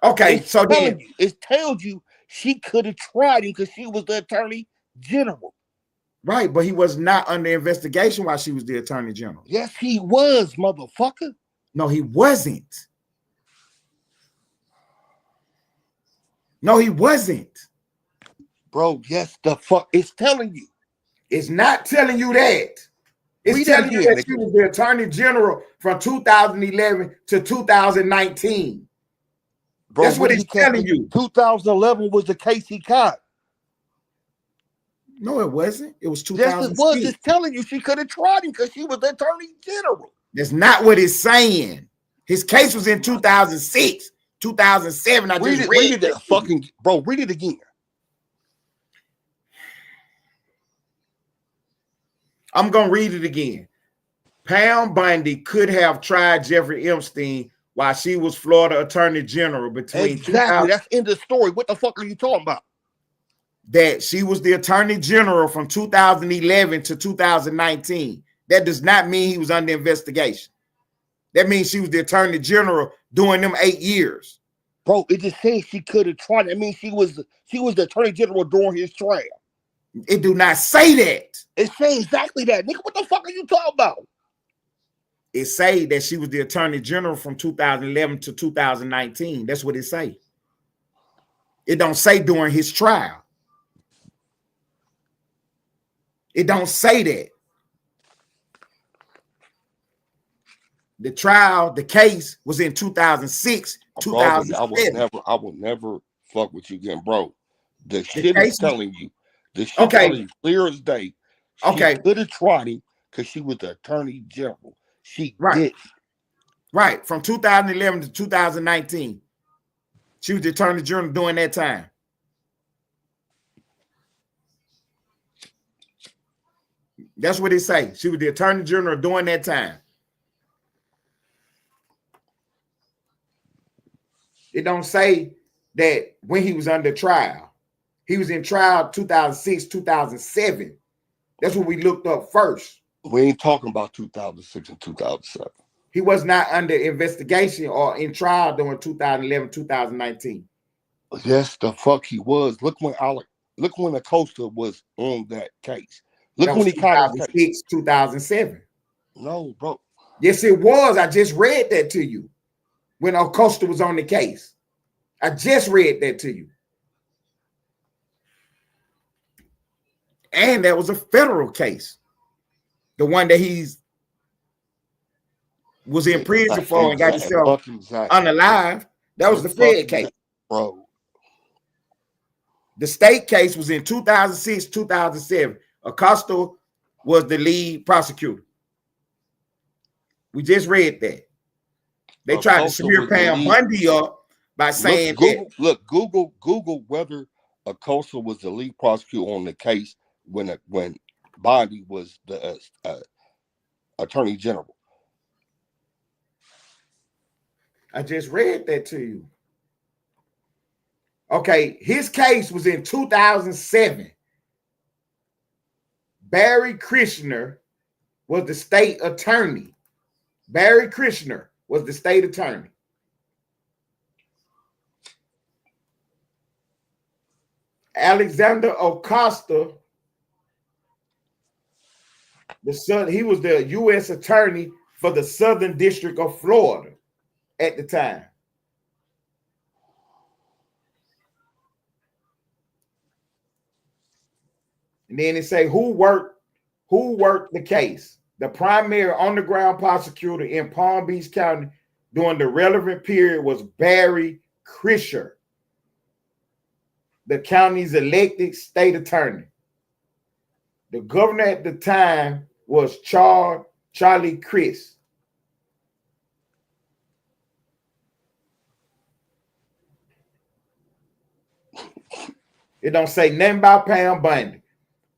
Speaker 1: Okay, so then
Speaker 2: it tells you she could have tried him because she was the Attorney General.
Speaker 1: Right, but he was not under investigation while she was the Attorney General.
Speaker 2: Yes, he was, motherfucker.
Speaker 1: No, he wasn't. No, he wasn't.
Speaker 2: Bro, yes, the fuck. It's telling you.
Speaker 1: It's not telling you that. It's telling you that she was the Attorney General from 2011 to 2019. Bro, that's what it's telling you.
Speaker 2: 2011 was the case he caught.
Speaker 1: No, it wasn't. It was 2006.
Speaker 2: Yes, it was. It's telling you she could have tried him because she was the Attorney General.
Speaker 1: That's not what it's saying. His case was in 2006, 2007. I just read it.
Speaker 2: Fucking bro, read it again.
Speaker 1: I'm gonna read it again. Pam Bundy could have tried Jeffrey Epstein while she was Florida Attorney General between
Speaker 2: exactly. That's in the story. What the fuck are you talking about?
Speaker 1: That she was the Attorney General from 2011 to 2019. That does not mean he was under investigation. That means she was the Attorney General during them 8 years.
Speaker 2: Bro, it just says she could have tried. I mean, she was the Attorney General during his trial.
Speaker 1: It do not say that.
Speaker 2: It says exactly that. Nigga, what the fuck are you talking about?
Speaker 1: It say that she was the Attorney General from 2011 to 2019. That's what it say. It don't say during his trial. It don't say that. The trial, the case was in 2006, 2007.
Speaker 2: I will never fuck with you again, bro. The shit is telling you. The shit telling you clear as day. She could have tried him because she was the Attorney General. She did.
Speaker 1: Right. From 2011 to 2019. She was the Attorney General during that time. That's what it say. She was the Attorney General during that time. It don't say that when he was under trial. He was in trial 2006, 2007. That's what we looked up first.
Speaker 2: We ain't talking about 2006 and 2007.
Speaker 1: He was not under investigation or in trial during 2011, 2019.
Speaker 2: Yes, the fuck he was. Look when Acosta was on that case. Look
Speaker 1: That
Speaker 2: when
Speaker 1: was
Speaker 2: he caught his case.
Speaker 1: 2006, 2007.
Speaker 2: No, bro.
Speaker 1: Yes, it was. I just read that to you when Acosta was on the case. I just read that to you. And that was a federal case. The one that he's was in prison for and got himself unalive. That was the Fed case.
Speaker 2: Bro.
Speaker 1: The state case was in 2006, 2007. Acosta was the lead prosecutor. We just read that. They tried to smear Pam Bundy up by saying
Speaker 2: Google whether Acosta was the lead prosecutor on the case when Bundy was the attorney general.
Speaker 1: I just read that to you. Okay, his case was in 2007. Barry Krishner was the state attorney. Barry Krishner was the state attorney. Alexander Acosta, he was the U.S. attorney for the Southern District of Florida at the time. And then it say who worked the case. The primary on-the-ground prosecutor in Palm Beach County during the relevant period was Barry Krischer, the county's elected state attorney. The governor at the time was Charlie Crist. It don't say nothing about Pam Bundy.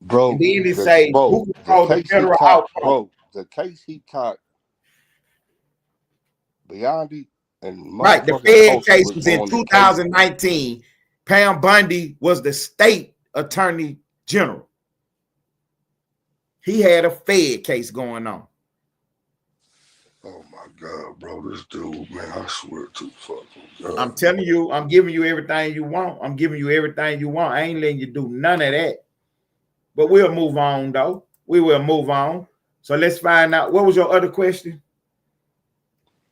Speaker 2: Bro,
Speaker 1: and then it say who controlled the federal outcome.
Speaker 2: Bro, the case he caught Biondi and
Speaker 1: right, the Fed case was in 2019. Pam Bundy was the state attorney general. He had a Fed case going on.
Speaker 2: Oh my God, bro, this dude, man, I swear to fucking God.
Speaker 1: I'm telling you, I'm giving you everything you want. I'm giving you everything you want. I ain't letting you do none of that. But we'll move on, though. We will move on. So let's find out. What was your other question?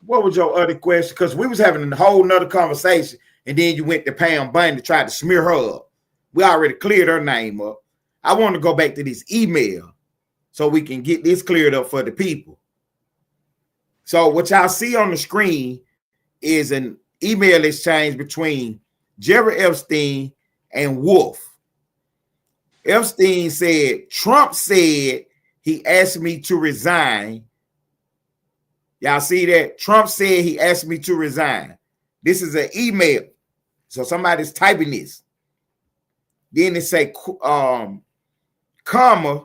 Speaker 1: What was your other question? Because we was having a whole nother conversation, and then you went to Pam Bundy to try to smear her up. We already cleared her name up. I want to go back to this email so we can get this cleared up for the people. So what y'all see on the screen is an email exchange between Jeffrey Epstein and Wolf. Epstein said, Trump said he asked me to resign. Y'all see that? Trump said he asked me to resign. This is an email. So somebody's typing this. Then it say, comma,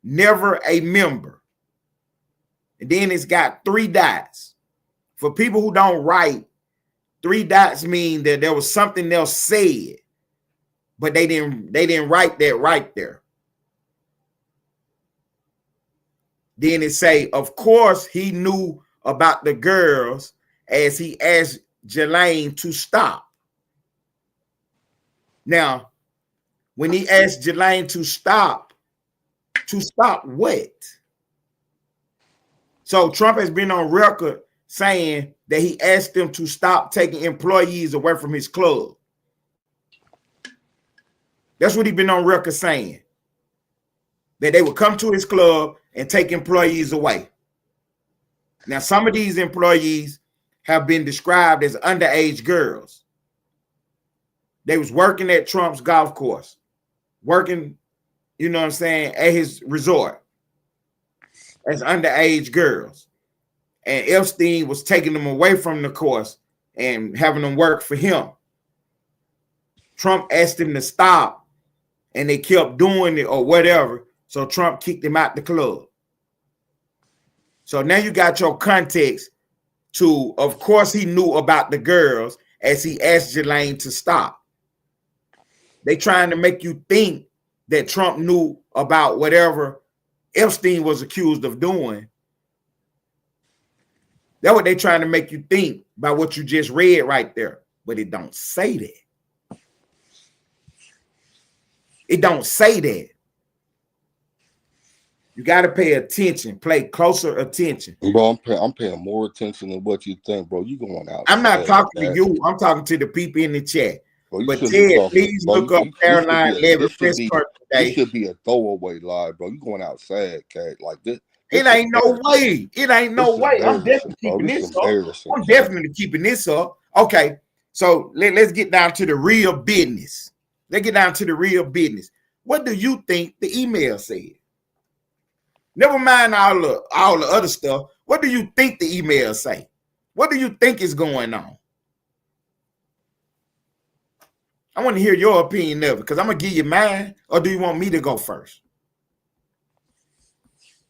Speaker 1: never a member. And then it's got 3 dots. For people who don't write, 3 dots mean that there was something else said, but they didn't write that right there. Then it say, of course, he knew about the girls as he asked Ghislaine to stop. Now, when he asked Ghislaine to stop what? So Trump has been on record saying that he asked them to stop taking employees away from his club. That's what he's been on record saying. That they would come to his club and take employees away. Now, some of these employees have been described as underage girls. They was working at Trump's golf course, working, you know what I'm saying, at his resort as underage girls. And Epstein was taking them away from the course and having them work for him. Trump asked them to stop, and they kept doing it or whatever. So Trump kicked him out the club. So now you got your context to, of course, he knew about the girls as he asked Ghislaine to stop. They trying to make you think that Trump knew about whatever Epstein was accused of doing. That's what they're trying to make you think by what you just read right there. But it don't say that. It don't say that. You got to pay attention, pay closer attention.
Speaker 2: Bro, I'm paying more attention than what you think, bro. You going out.
Speaker 1: I'm not talking to you. I'm talking to the people in the chat.
Speaker 2: Bro,
Speaker 1: but Ted, please look up Caroline Levitt press today.
Speaker 2: This should be a throwaway live, bro. You going outside, cat, like this.
Speaker 1: It ain't no way. It ain't no way. I'm definitely keeping this up. I'm definitely keeping this up. Okay, so let's get down to the real business. Let's get down to the real business. What do you think the email said? Never mind all the other stuff. What do you think the email say? What do you think is going on? I want to hear your opinion of it because I'm gonna give you mine, or do you want me to go first?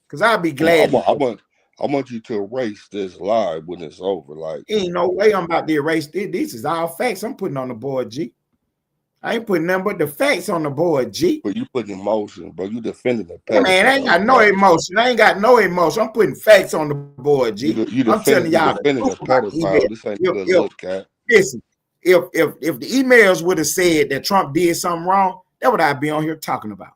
Speaker 1: Because I'll be glad.
Speaker 2: I want you to erase this live when it's over. Like,
Speaker 1: ain't no way I'm about to erase this. This is all facts I'm putting on the board, G. I ain't putting nothing but the facts on the board, G.
Speaker 2: But you putting emotion, bro. You defending the
Speaker 1: past. Man, I ain't got no emotion. I ain't got no emotion. I'm putting facts on the board, G. I'm telling y'all
Speaker 2: the pedophile. This ain't a good look, cat.
Speaker 1: Listen, if the emails would have said that Trump did something wrong, that would I be on here talking about.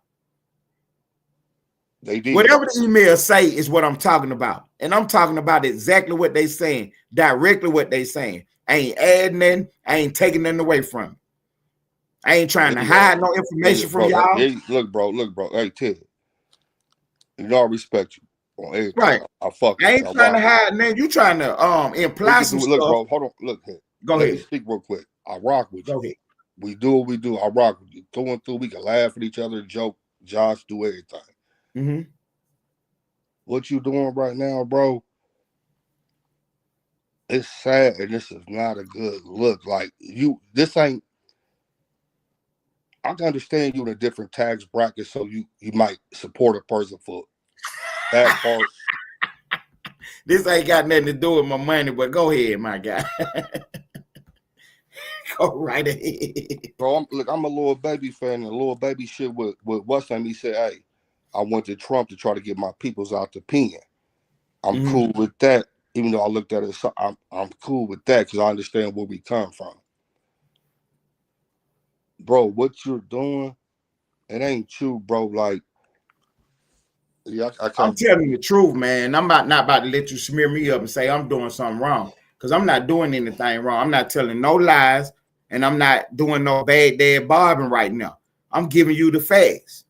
Speaker 2: They did.
Speaker 1: Whatever the emails say is what I'm talking about. And I'm talking about exactly what they saying, directly what they saying. I ain't adding in, I ain't taking nothing away from it. I ain't trying to hide no information from y'all.
Speaker 2: Look, bro. Hey, Ted, you know I respect you on everything.
Speaker 1: Right. I ain't trying to hide, man. You trying to imply some stuff.
Speaker 2: Look, bro, hold on. Look here.
Speaker 1: Go ahead.
Speaker 2: Speak real quick. I rock with you.
Speaker 1: Go ahead.
Speaker 2: We do what we do. I rock with you. Through and through, we can laugh at each other, joke, Josh, do everything.
Speaker 1: Mm-hmm.
Speaker 2: What you doing right now, bro? It's sad, and this is not a good look. Like this ain't. I can understand you in a different tax bracket, so you might support a person for that part.
Speaker 1: This ain't got nothing to do with my money, but go ahead, my guy. Go right ahead.
Speaker 2: Bro, I'm a Lil Baby fan, and Lil Baby shit with what's name. He said, hey, I went to Trump to try to get my peoples out the pen. I'm cool with that, even though I looked at it, I'm cool with that because I understand where we come from. Bro, what you're doing, it ain't true, bro. Like, yeah,
Speaker 1: I'm telling you the truth, man. I'm not about to let you smear me up and say I'm doing something wrong because I'm not doing anything wrong. I'm not telling no lies, and I'm not doing no bad dad bobbing right now. I'm giving you the facts.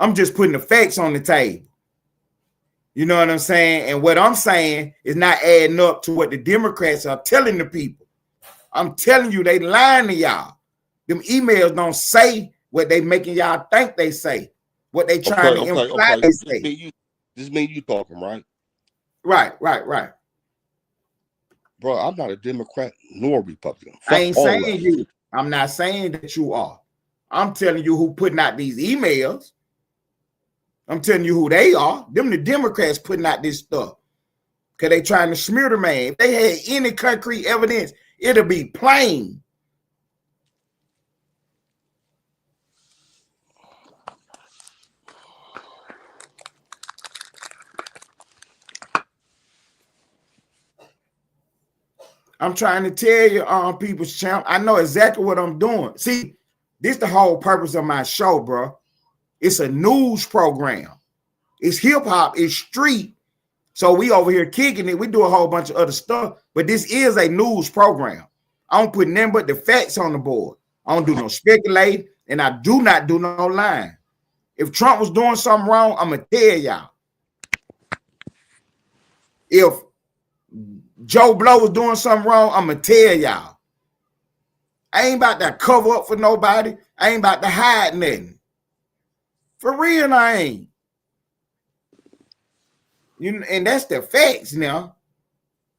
Speaker 1: I'm just putting the facts on the table. You know what I'm saying? And what I'm saying is not adding up to what the Democrats are telling the people. I'm telling you, they lying to y'all. Them emails don't say what they making y'all think they say. What they trying to imply they say.
Speaker 2: This mean you talking, right?
Speaker 1: Right.
Speaker 2: Bro, I'm not a Democrat nor Republican.
Speaker 1: I ain't saying you. I'm not saying that you are. I'm telling you who putting out these emails. I'm telling you who they are. Them the Democrats putting out this stuff. Because they trying to smear the man. If they had any concrete evidence, it'll be plain. I'm trying to tell you, people's champ, I know exactly what I'm doing. See, this is the whole purpose of my show, bro. It's a news program. It's hip hop. It's street. So we over here kicking it. We do a whole bunch of other stuff, but this is a news program. I don't put nothing but the facts on the board. I don't do no speculating, and I do not do no lying. If Trump was doing something wrong, I'm going to tell y'all. If Joe Blow was doing something wrong, I'm going to tell y'all. I ain't about to cover up for nobody. I ain't about to hide nothing. For real, I ain't. And that's the facts now.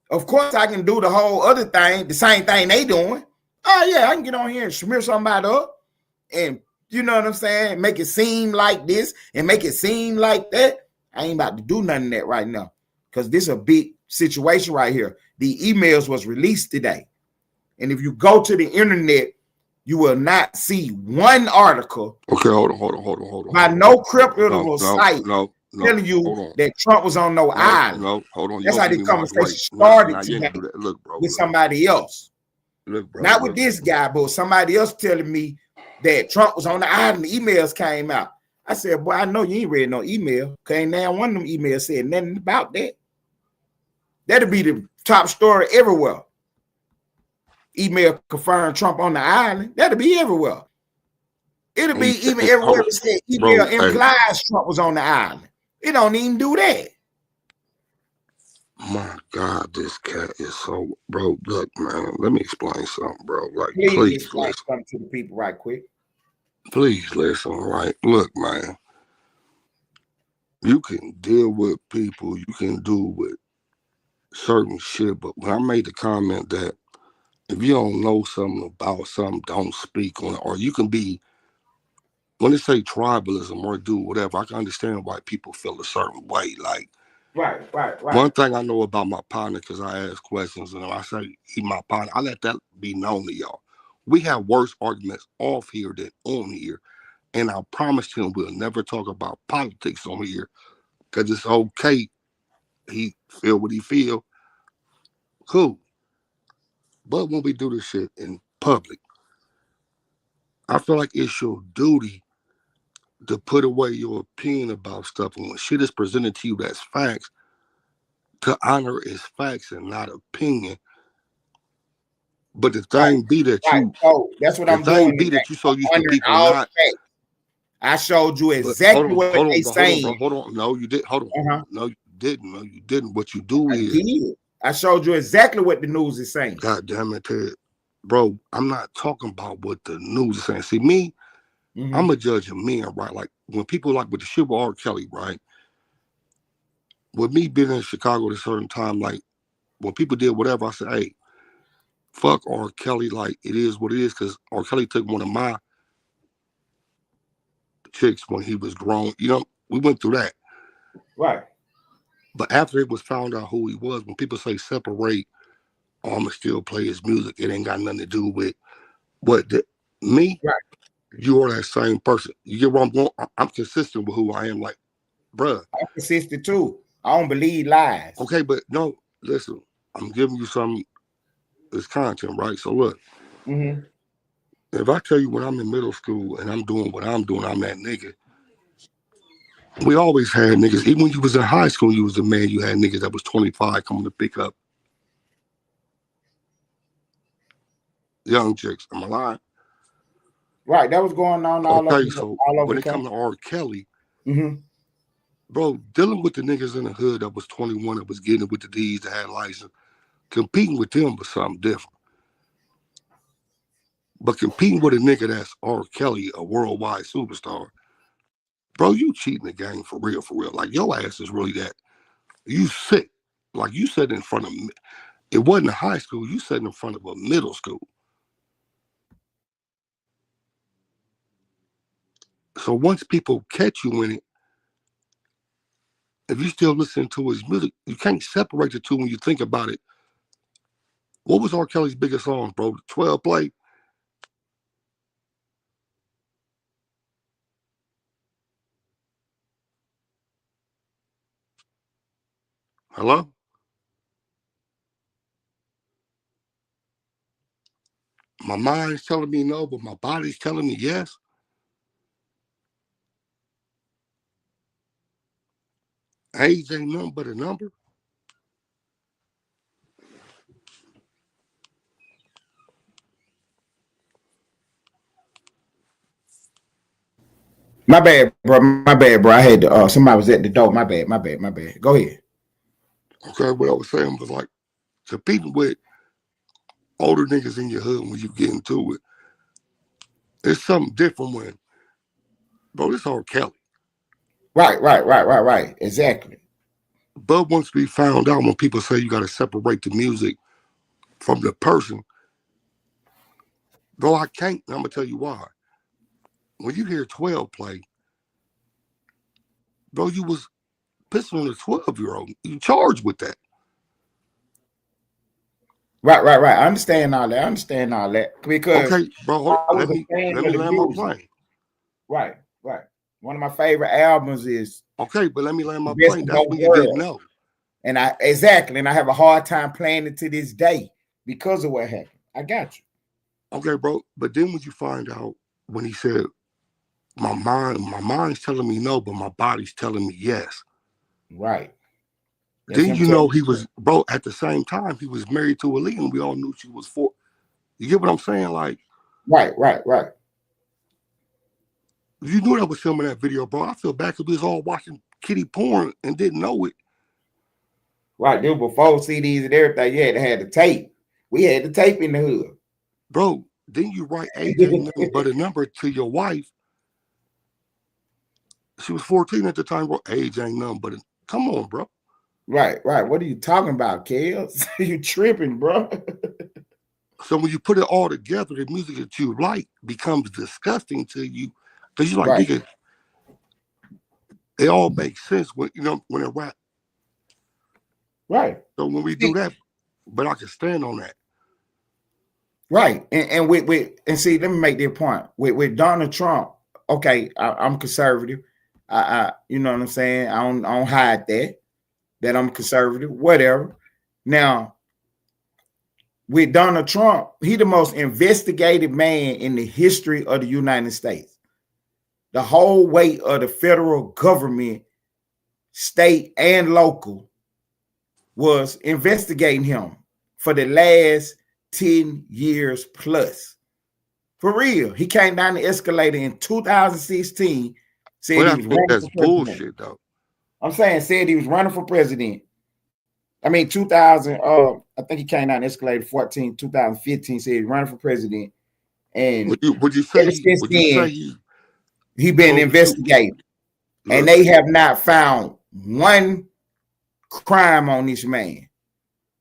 Speaker 1: Of course, I can do the whole other thing, the same thing they doing. Oh, yeah, I can get on here and smear somebody up and, you know what I'm saying, make it seem like this and make it seem like that. I ain't about to do none of that right now because this is a big situation right here. The emails was released today. And if you go to the internet, you will not see one article.
Speaker 2: Okay, hold on.
Speaker 1: By no reputable site.
Speaker 2: No.
Speaker 1: telling you
Speaker 2: hold on.
Speaker 1: that Trump was on no island.
Speaker 2: No, hold on.
Speaker 1: That's how the
Speaker 2: give me my
Speaker 1: conversation
Speaker 2: break.
Speaker 1: started
Speaker 2: Nah, you
Speaker 1: today
Speaker 2: ain't gonna do that. Look, bro.
Speaker 1: with somebody else.
Speaker 2: Look, bro.
Speaker 1: Not with this guy, but somebody else telling me that Trump was on the island. The emails came out. I said, boy, I know you ain't read no email. Okay, now one of them emails said nothing about that. That'll be the top story everywhere. Email confirmed Trump on the island. That'll be everywhere. It'll be even everywhere it said email implies Trump was on the island. It don't even do that.
Speaker 2: My God, this cat is so, bro. Look, man, let me explain something, bro. Like,
Speaker 1: Please explain something to the people right quick.
Speaker 2: Please listen, right? Look, man, you can deal with people, you can do with certain shit, but when I made the comment that if you don't know something about something, don't speak on it, or you can be, when they say tribalism or do whatever, I can understand why people feel a certain way. Like,
Speaker 1: right.
Speaker 2: One thing I know about my partner, because I ask questions and I say he my partner, I let that be known to y'all. We have worse arguments off here than on here. And I promised him we'll never talk about politics on here because it's okay. He feel what he feel. Cool. But when we do this shit in public, I feel like it's your duty to put away your opinion about stuff. And when shit is presented to you that's facts, to honor its facts and not opinion. But the thing be that you,
Speaker 1: oh, that's what I'm doing.
Speaker 2: The thing be that you so used to people not.
Speaker 1: I showed you exactly what they saying.
Speaker 2: Hold on. No, you didn't. Hold on. No, you didn't. No, you didn't. What you do is.
Speaker 1: I showed you exactly what the news is saying.
Speaker 2: God damn it, Ted. Bro, I'm not talking about what the news is saying. See, me, I'm a judge of men, right? Like, when people like with the shit with R. Kelly, right? With me being in Chicago at a certain time, like, when people did whatever, I said, hey, fuck R. Kelly, like, it is what it is, because R. Kelly took one of my chicks when he was grown. You know, we went through that.
Speaker 1: Right.
Speaker 2: But after it was found out who he was, when people say separate, I'ma still play his music, it ain't got nothing to do with what me.
Speaker 1: Right.
Speaker 2: You are that same person. You get where I'm going? I'm consistent with who I am. Like, bruh.
Speaker 1: I'm consistent too. I don't believe lies.
Speaker 2: Okay, but no, listen, I'm giving you some this content, right? So look, if I tell you when I'm in middle school and I'm doing what I'm doing, I'm that nigga. We always had niggas. Even when you was in high school, you was a man, you had niggas that was 25 coming to pick up young chicks. Am I lying?
Speaker 1: Right, that was going on all over.
Speaker 2: So when it comes to R. Kelly, bro, dealing with the niggas in the hood that was 21, that was getting it with the D's, that had license, competing with them was something different. But competing with a nigga that's R. Kelly, a worldwide superstar, bro, you cheating the game for real, for real. Like, your ass is really that. You sick. Like, you sat in front of me. It wasn't a high school. You sat in front of a middle school. So once people catch you in it, if you still listen to his music, you can't separate the two when you think about it. What was R. Kelly's biggest song, bro? 12 Play? Hello? My mind's telling me no, but my body's telling me yes. Age ain't nothing but a number.
Speaker 1: My bad, bro. My bad, bro. I had to, somebody was at the door. My bad. Go ahead.
Speaker 2: Okay, what I was saying was like, competing with older niggas in your hood when you get into it, it's something different when, bro, this R. Kelly.
Speaker 1: Right. Exactly.
Speaker 2: But once we found out, when people say you got to separate the music from the person, bro, I can't. I'm going to tell you why. When you hear 12 Play, bro, you was pissing on a 12-year-old. You charged with that.
Speaker 1: Right. I understand all that. Because
Speaker 2: okay, bro, let me land my plane.
Speaker 1: Right. One of my favorite albums is
Speaker 2: Okay, but let me land my
Speaker 1: Best
Speaker 2: plane.
Speaker 1: of
Speaker 2: That's
Speaker 1: Both
Speaker 2: when you didn't
Speaker 1: Worlds.
Speaker 2: know.
Speaker 1: And I have a hard time playing it to this day because of what happened. I got you.
Speaker 2: Okay, bro. But then when you find out when he said, my mind's telling me no, but my body's telling me yes.
Speaker 1: Right. That's
Speaker 2: Then
Speaker 1: him
Speaker 2: you know
Speaker 1: telling
Speaker 2: he was, bro, at the same time, he was married to Aaliyah, and we all knew she was for. You get what I'm saying? Like,
Speaker 1: right.
Speaker 2: you knew that was him in that video, bro. I feel bad because we was all watching kitty porn and didn't know it.
Speaker 1: Right. Dude, before CDs and everything, you had the tape. We had the tape in the hood.
Speaker 2: Bro, then you write age ain't nothing but a number to your wife. She was 14 at the time, bro. Age ain't nothing but come on, bro.
Speaker 1: Right. What are you talking about, Kels? You tripping, bro.
Speaker 2: So when you put it all together, the music that you like becomes disgusting to you. Because you're like,
Speaker 1: Right.
Speaker 2: nigga, it all makes sense when when it rap.
Speaker 1: Right.
Speaker 2: So when we do that, but I can stand on that.
Speaker 1: Right. And with see, let me make this point. With Donald Trump, okay, I'm conservative. I you know what I'm saying? I don't hide that I'm conservative, whatever. Now, with Donald Trump, he the most investigated man in the history of the United States. The whole weight of the federal government, state and local, was investigating him for the last 10 years plus. For real. He came down the escalator in 2016, said he was running
Speaker 2: that's
Speaker 1: for president.
Speaker 2: bullshit, though.
Speaker 1: I'm saying said he was running for president. I mean, 2000, I think he came down the escalator 2015, said he was running for president. And
Speaker 2: would you say
Speaker 1: he been investigated. And they have not found one crime on this man.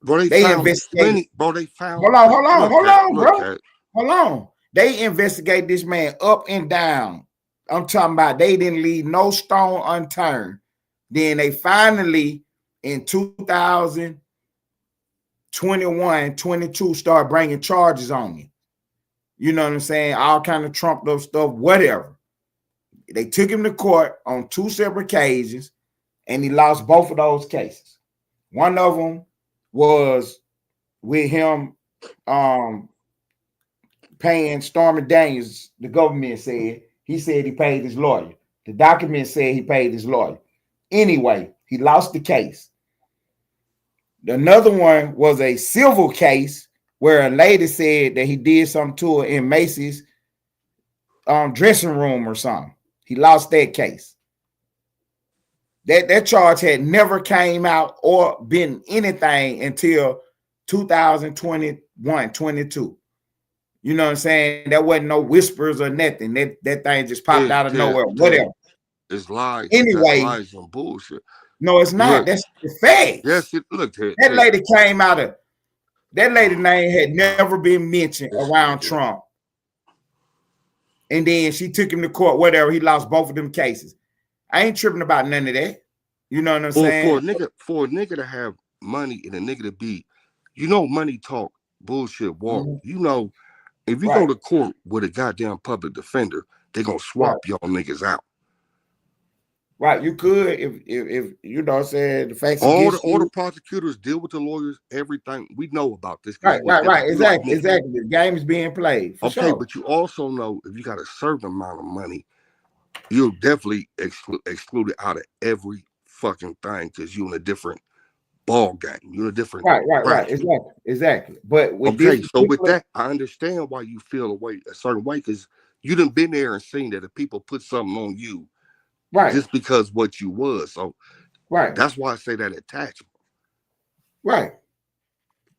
Speaker 2: Bro, they investigated. Bro, they found.
Speaker 1: Hold on, bro. Hold on. They investigated this man up and down. I'm talking about they didn't leave no stone unturned. Then they finally, in 2021, 22, start bringing charges on him. You know what I'm saying? All kind of trumped up stuff, whatever. They took him to court on 2 separate occasions, and he lost both of those cases. One of them was with him paying Stormy Daniels. The government said he paid his lawyer. The document said he paid his lawyer. Anyway, he lost the case. Another one was a civil case where a lady said that he did something to her in Macy's dressing room or something. He lost that case. That charge had never came out or been anything until 2021, 22. You know what I'm saying? There wasn't no whispers or nothing. That thing just popped out of nowhere. Whatever.
Speaker 2: It's lies.
Speaker 1: Anyway,
Speaker 2: lies and bullshit.
Speaker 1: No, it's not. Look, that's the fact.
Speaker 2: Yes,
Speaker 1: that lady came out of that lady name had never been mentioned around Trump. And then she took him to court, whatever. He lost both of them cases. I ain't tripping about none of that. You know what I'm saying?
Speaker 2: For a nigga to have money and a nigga to be, money talk, bullshit walk. Mm-hmm. If you go to court with a goddamn public defender, they're gonna swap y'all niggas out.
Speaker 1: Right, you could if you know what I'm saying, the facts
Speaker 2: all the prosecutors deal with the lawyers, everything. We know about this.
Speaker 1: Right. Exactly. The game is being played. Okay, sure.
Speaker 2: But you also know if you got a certain amount of money, you're definitely excluded out of every fucking thing because you're in a different ball game. You're in a different
Speaker 1: right. Exactly. But with
Speaker 2: with that, I understand why you feel a certain way because you done been there and seen that if people put something on you.
Speaker 1: Right.
Speaker 2: Just because what you was. So that's why I say that attachment.
Speaker 1: Right.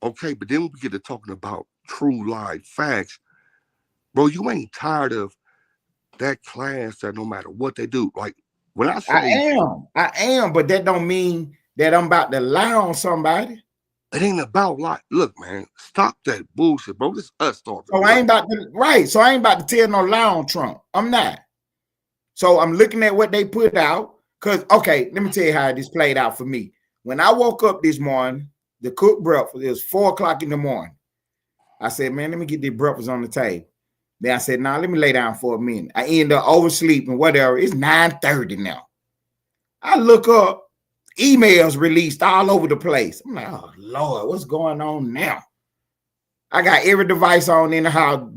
Speaker 2: Okay, but then we get to talking about true live facts. Bro, you ain't tired of that class that no matter what they do. Like when I say
Speaker 1: I am, but that don't mean that I'm about to lie on somebody.
Speaker 2: It ain't about lie. Look, man, stop that bullshit, bro. This is us talking.
Speaker 1: So I ain't about to tell no lie on Trump. I'm not. So I'm looking at what they put out because, okay, let me tell you how this played out for me. When I woke up this morning, the cooked breakfast, it was 4 o'clock in the morning. I said, man, let me get this breakfast on the table. Then I said, nah, let me lay down for a minute. I end up oversleeping, whatever. It's 9:30 now. I look up, emails released all over the place. I'm like, oh Lord, what's going on now? I got every device on in the house,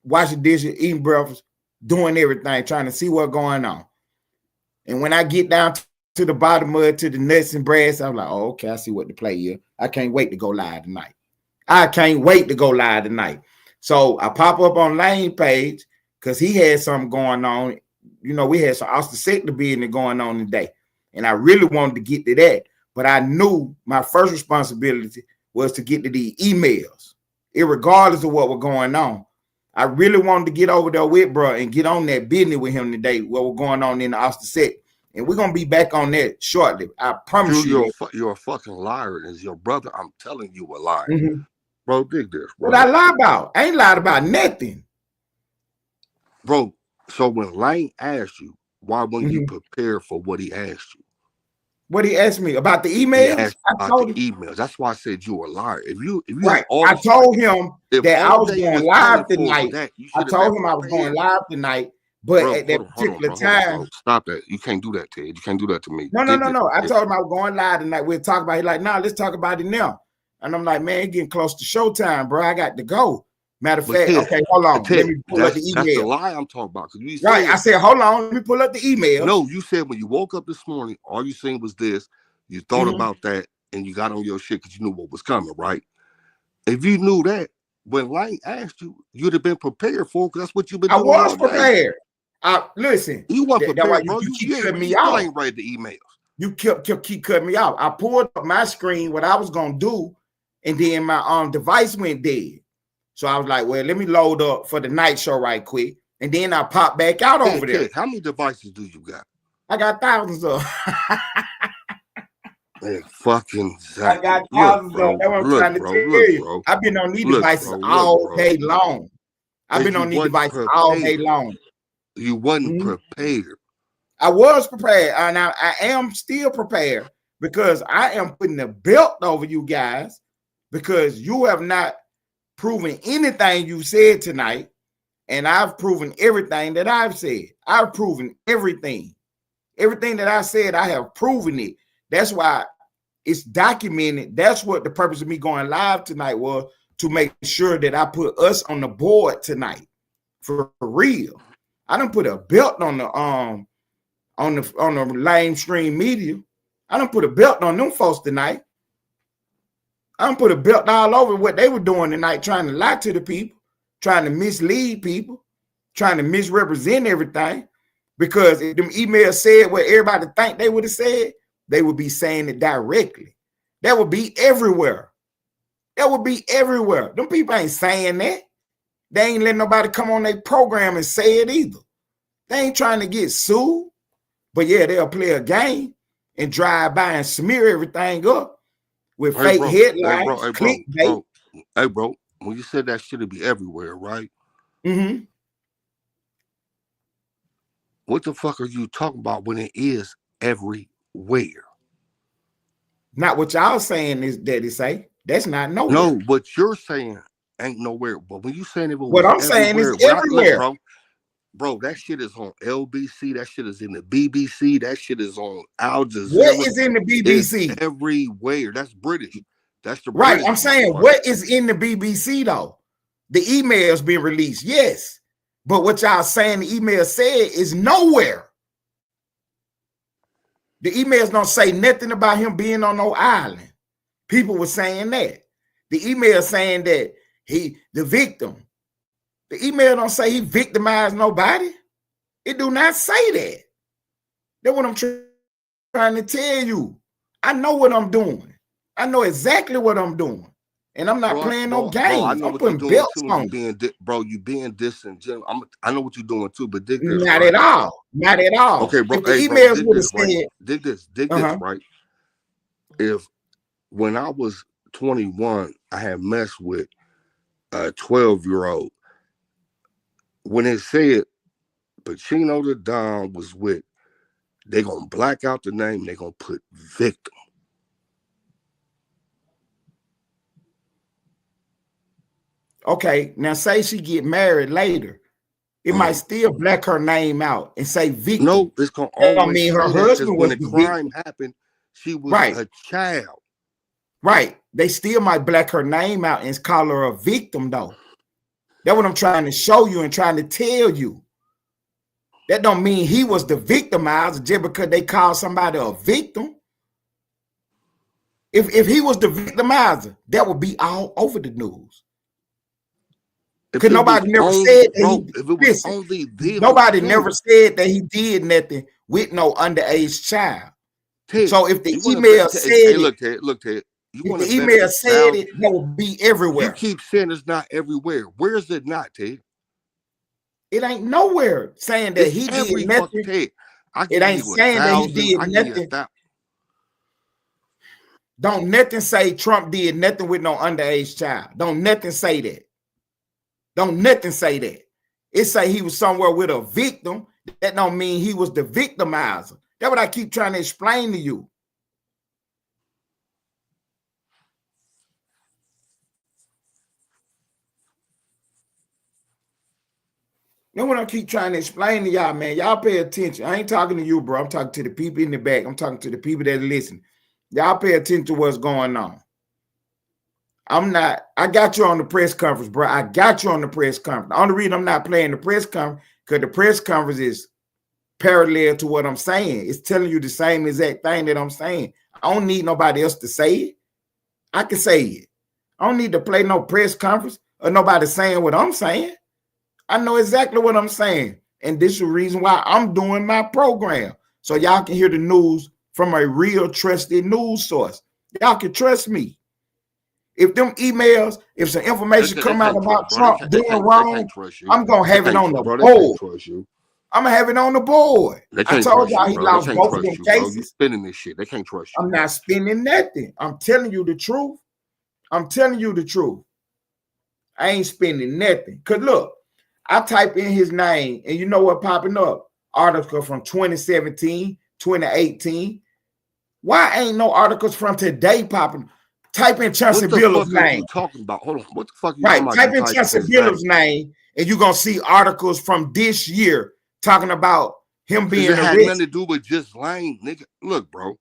Speaker 1: washing dishes, eating breakfast, doing everything, trying to see what's going on. And when I get down to the bottom of it, to the nuts and brass, I'm like, oh, okay, I see what the play is. I can't wait to go live tonight. I can't wait to go live tonight. So I pop up on Lane page because he had something going on. You know, we had some Austin sector business going on today. And I really wanted to get to that. But I knew my first responsibility was to get to the emails, irregardless of what was going on. I really wanted to get over there with bro and get on that business with him today, what was going on in the Austin sector. And we're going to be back on that shortly. I promise you.
Speaker 2: You're a fucking liar. As your brother, I'm telling you a lie.
Speaker 1: Mm-hmm.
Speaker 2: Bro, dig this. Bro.
Speaker 1: What I lie about? I ain't lied about nothing.
Speaker 2: Bro, so when Lane asked you, why weren't you prepared for what he asked you?
Speaker 1: What he asked me about the emails?
Speaker 2: He asked about the emails. That's why I said you were a liar. If you
Speaker 1: right, I told him that I was going live tonight. I told him I was going live tonight, but at that particular time,
Speaker 2: stop that. You can't do that, Ted. You can't do that to me.
Speaker 1: No. I told him I was going live tonight. We'll talk about it. He's like, nah, let's talk about it now. And I'm like, man, it's getting close to showtime, bro. I got to go. Matter of fact, okay, hold on. Let me pull up the email.
Speaker 2: That's the lie I'm talking about.
Speaker 1: Right. I said, hold on. Let me pull up the email.
Speaker 2: No, you said when you woke up this morning, all you seen was this. You thought about that and you got on your shit because you knew what was coming, right? If you knew that, when Lane asked you, you'd have been prepared for it because that's what you've been doing.
Speaker 1: I was prepared. Listen.
Speaker 2: You weren't prepared, bro.
Speaker 1: You keep cutting me off.
Speaker 2: Ain't read the emails.
Speaker 1: You keep cutting me off. I pulled up my screen, what I was going to do, and then my device went dead. So I was like, well, let me load up for the night show right quick. And then I pop back out over there.
Speaker 2: How many devices do you got?
Speaker 1: I got thousands of.
Speaker 2: Man, fucking
Speaker 1: Zach. I got thousands of. That's what I'm trying to tell you. I've been on these devices all day long. I've been on these devices all day long.
Speaker 2: You wasn't prepared.
Speaker 1: I was prepared, and I am still prepared because I am putting a belt over you guys because you have not proven anything you said tonight, and I've proven everything that I've said. I've proven everything. Everything that I said, I have proven it. That's why it's documented. That's what the purpose of me going live tonight was, to make sure that I put us on the board tonight for real. I done put a belt on the lamestream media. I done put a belt on them folks tonight. I done put a belt all over what they were doing tonight, trying to lie to the people, trying to mislead people, trying to misrepresent everything. Because if them emails said what everybody think they would have said, they would be saying it directly. That would be everywhere. That would be everywhere. Them people ain't saying that. They ain't letting nobody come on their program and say it either. They ain't trying to get sued. But yeah, they'll play a game and drive by and smear everything up with fake headlines, clickbait.
Speaker 2: Hey, bro, when you said that shit, it'd be everywhere, right?
Speaker 1: Mm-hmm.
Speaker 2: What the fuck are you talking about when it is everywhere?
Speaker 1: Not what y'all saying is that it say. That's not nowhere.
Speaker 2: No, what you're saying ain't nowhere. But when you saying it,
Speaker 1: what I'm saying is everywhere.
Speaker 2: Bro, that shit is on LBC. That shit is in the BBC. That shit is on Al Jazeera.
Speaker 1: What is in the BBC?
Speaker 2: It's everywhere. That's British. That's the
Speaker 1: right.
Speaker 2: British
Speaker 1: I'm saying part. What is in the BBC though? The emails being released, yes. But what y'all saying the email said is nowhere. The emails don't say nothing about him being on no island. People were saying that. The email saying that the victim. The email don't say he victimized nobody. It do not say that. That's what I'm trying to tell you. I know what I'm doing. I know exactly what I'm doing. And I'm not playing no games. I'm putting belts on.
Speaker 2: You being disingenuous. I know what you're doing too, but dig
Speaker 1: this. Not at all. Not at all.
Speaker 2: Okay, bro.
Speaker 1: If the emails would have said,
Speaker 2: right? Dig this, right? If when I was 21, I had messed with a 12-year-old. When it said Pacino the Don was with, they're going to black out the name. They're going to put victim.
Speaker 1: Okay, now say she get married later. It might still black her name out and say victim.
Speaker 2: No, it's gonna
Speaker 1: That don't
Speaker 2: always
Speaker 1: mean her
Speaker 2: say that because
Speaker 1: husband
Speaker 2: when
Speaker 1: was
Speaker 2: the
Speaker 1: the
Speaker 2: crime
Speaker 1: victim.
Speaker 2: happened, she was
Speaker 1: Right.
Speaker 2: a child.
Speaker 1: Right. They still might black her name out and call her a victim, though. That's what I'm trying to show you and trying to tell you. That don't mean he was the victimizer just because they call somebody a victim. If he was the victimizer, that would be all over the news. Because nobody never said that nobody never said that he did nothing with no underage child.
Speaker 2: Ted,
Speaker 1: so if the email said
Speaker 2: look, Ted,
Speaker 1: if the email said it, that would be everywhere.
Speaker 2: You keep saying it's not everywhere. Where is it not, Ted?
Speaker 1: It ain't nowhere saying that he did nothing. It ain't saying that he did nothing. Don't nothing say Trump did nothing with no underage child. Don't nothing say that. Don't nothing say that. It say he was somewhere with a victim. That don't mean he was the victimizer. That's what I keep trying to explain to you. You know what I keep trying to explain to y'all, man? Y'all pay attention. I ain't talking to you, bro. I'm talking to the people in the back. I'm talking to the people that listen. Y'all pay attention to what's going on. I got you on the press conference, bro. I got you on the press conference. The only reason I'm not playing the press conference because the press conference is parallel to what I'm saying. It's telling you the same exact thing that I'm saying. I don't need nobody else to say it. I can say it. I don't need to play no press conference or nobody saying what I'm saying. I know exactly what I'm saying. And this is the reason why I'm doing my program. So y'all can hear the news from a real trusted news source. Y'all can trust me. If them emails, if some information come out about Trump doing wrong, I'm going to have it on the board. I'm going to have it on the board. I told y'all he lost both of them cases.
Speaker 2: You spinning this shit. They can't trust you.
Speaker 1: I'm not spinning nothing. I'm telling you the truth. I'm telling you the truth. I ain't spinning nothing. Because look, I type in his name, and you know what popping up? Article from 2017, 2018. Why ain't no articles from today popping? Type in Chauncey Billups' name.
Speaker 2: What are you talking about? Hold on. What the fuck are you
Speaker 1: talking
Speaker 2: about?
Speaker 1: Type in Chauncey Billups' name, and you're going to see articles from this year talking about him being arrested.
Speaker 2: It had nothing to do with just Lane, nigga. Look, bro.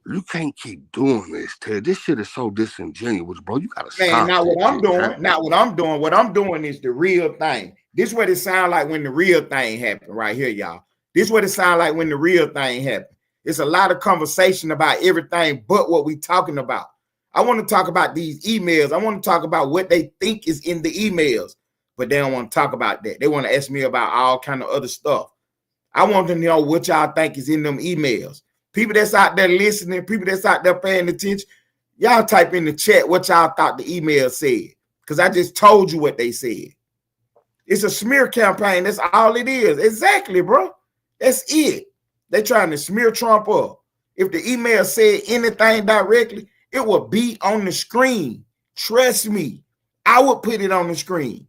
Speaker 2: You can't keep doing this, Ted. This shit is so disingenuous, bro. You gotta stop.
Speaker 1: Man, not what I'm doing. Not what I'm doing. What I'm doing is the real thing. This is what it sounds like when the real thing happened right here, y'all. This is what it sounds like when the real thing happened. It's a lot of conversation about everything but what we talking about. I want to talk about these emails. I want to talk about what they think is in the emails, but they don't want to talk about that. They want to ask me about all kind of other stuff. I want to know what y'all think is in them emails. People that's out there listening, people that's out there paying attention, y'all type in the chat what y'all thought the email said. Because I just told you what they said. It's a smear campaign. That's all it is. Exactly, bro. That's it. They're trying to smear Trump up. If the email said anything directly, it would be on the screen. Trust me. I would put it on the screen.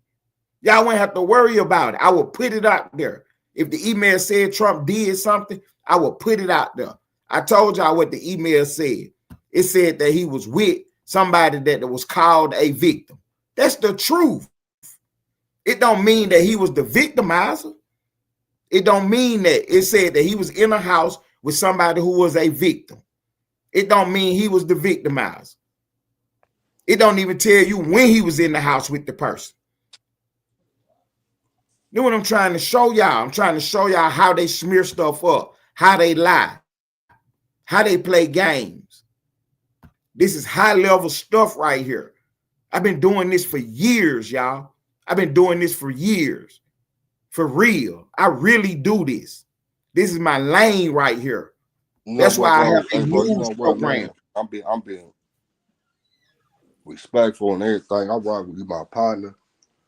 Speaker 1: Y'all wouldn't have to worry about it. I would put it out there. If the email said Trump did something, I would put it out there. I told y'all what the email said. It said that he was with somebody that was called a victim. That's the truth. It don't mean that he was the victimizer. It don't mean that. It said that he was in a house with somebody who was a victim. It don't mean he was the victimizer. It don't even tell you when he was in the house with the person. You know what I'm trying to show y'all? I'm trying to show y'all how they smear stuff up, how they lie, how they play games. This is high level stuff right here. I've been doing this for years, y'all. I've been doing this for years. For real. I really do this. This is my lane right here. That's why I have a news program.
Speaker 2: I'm being respectful and everything. I ride with you, my partner.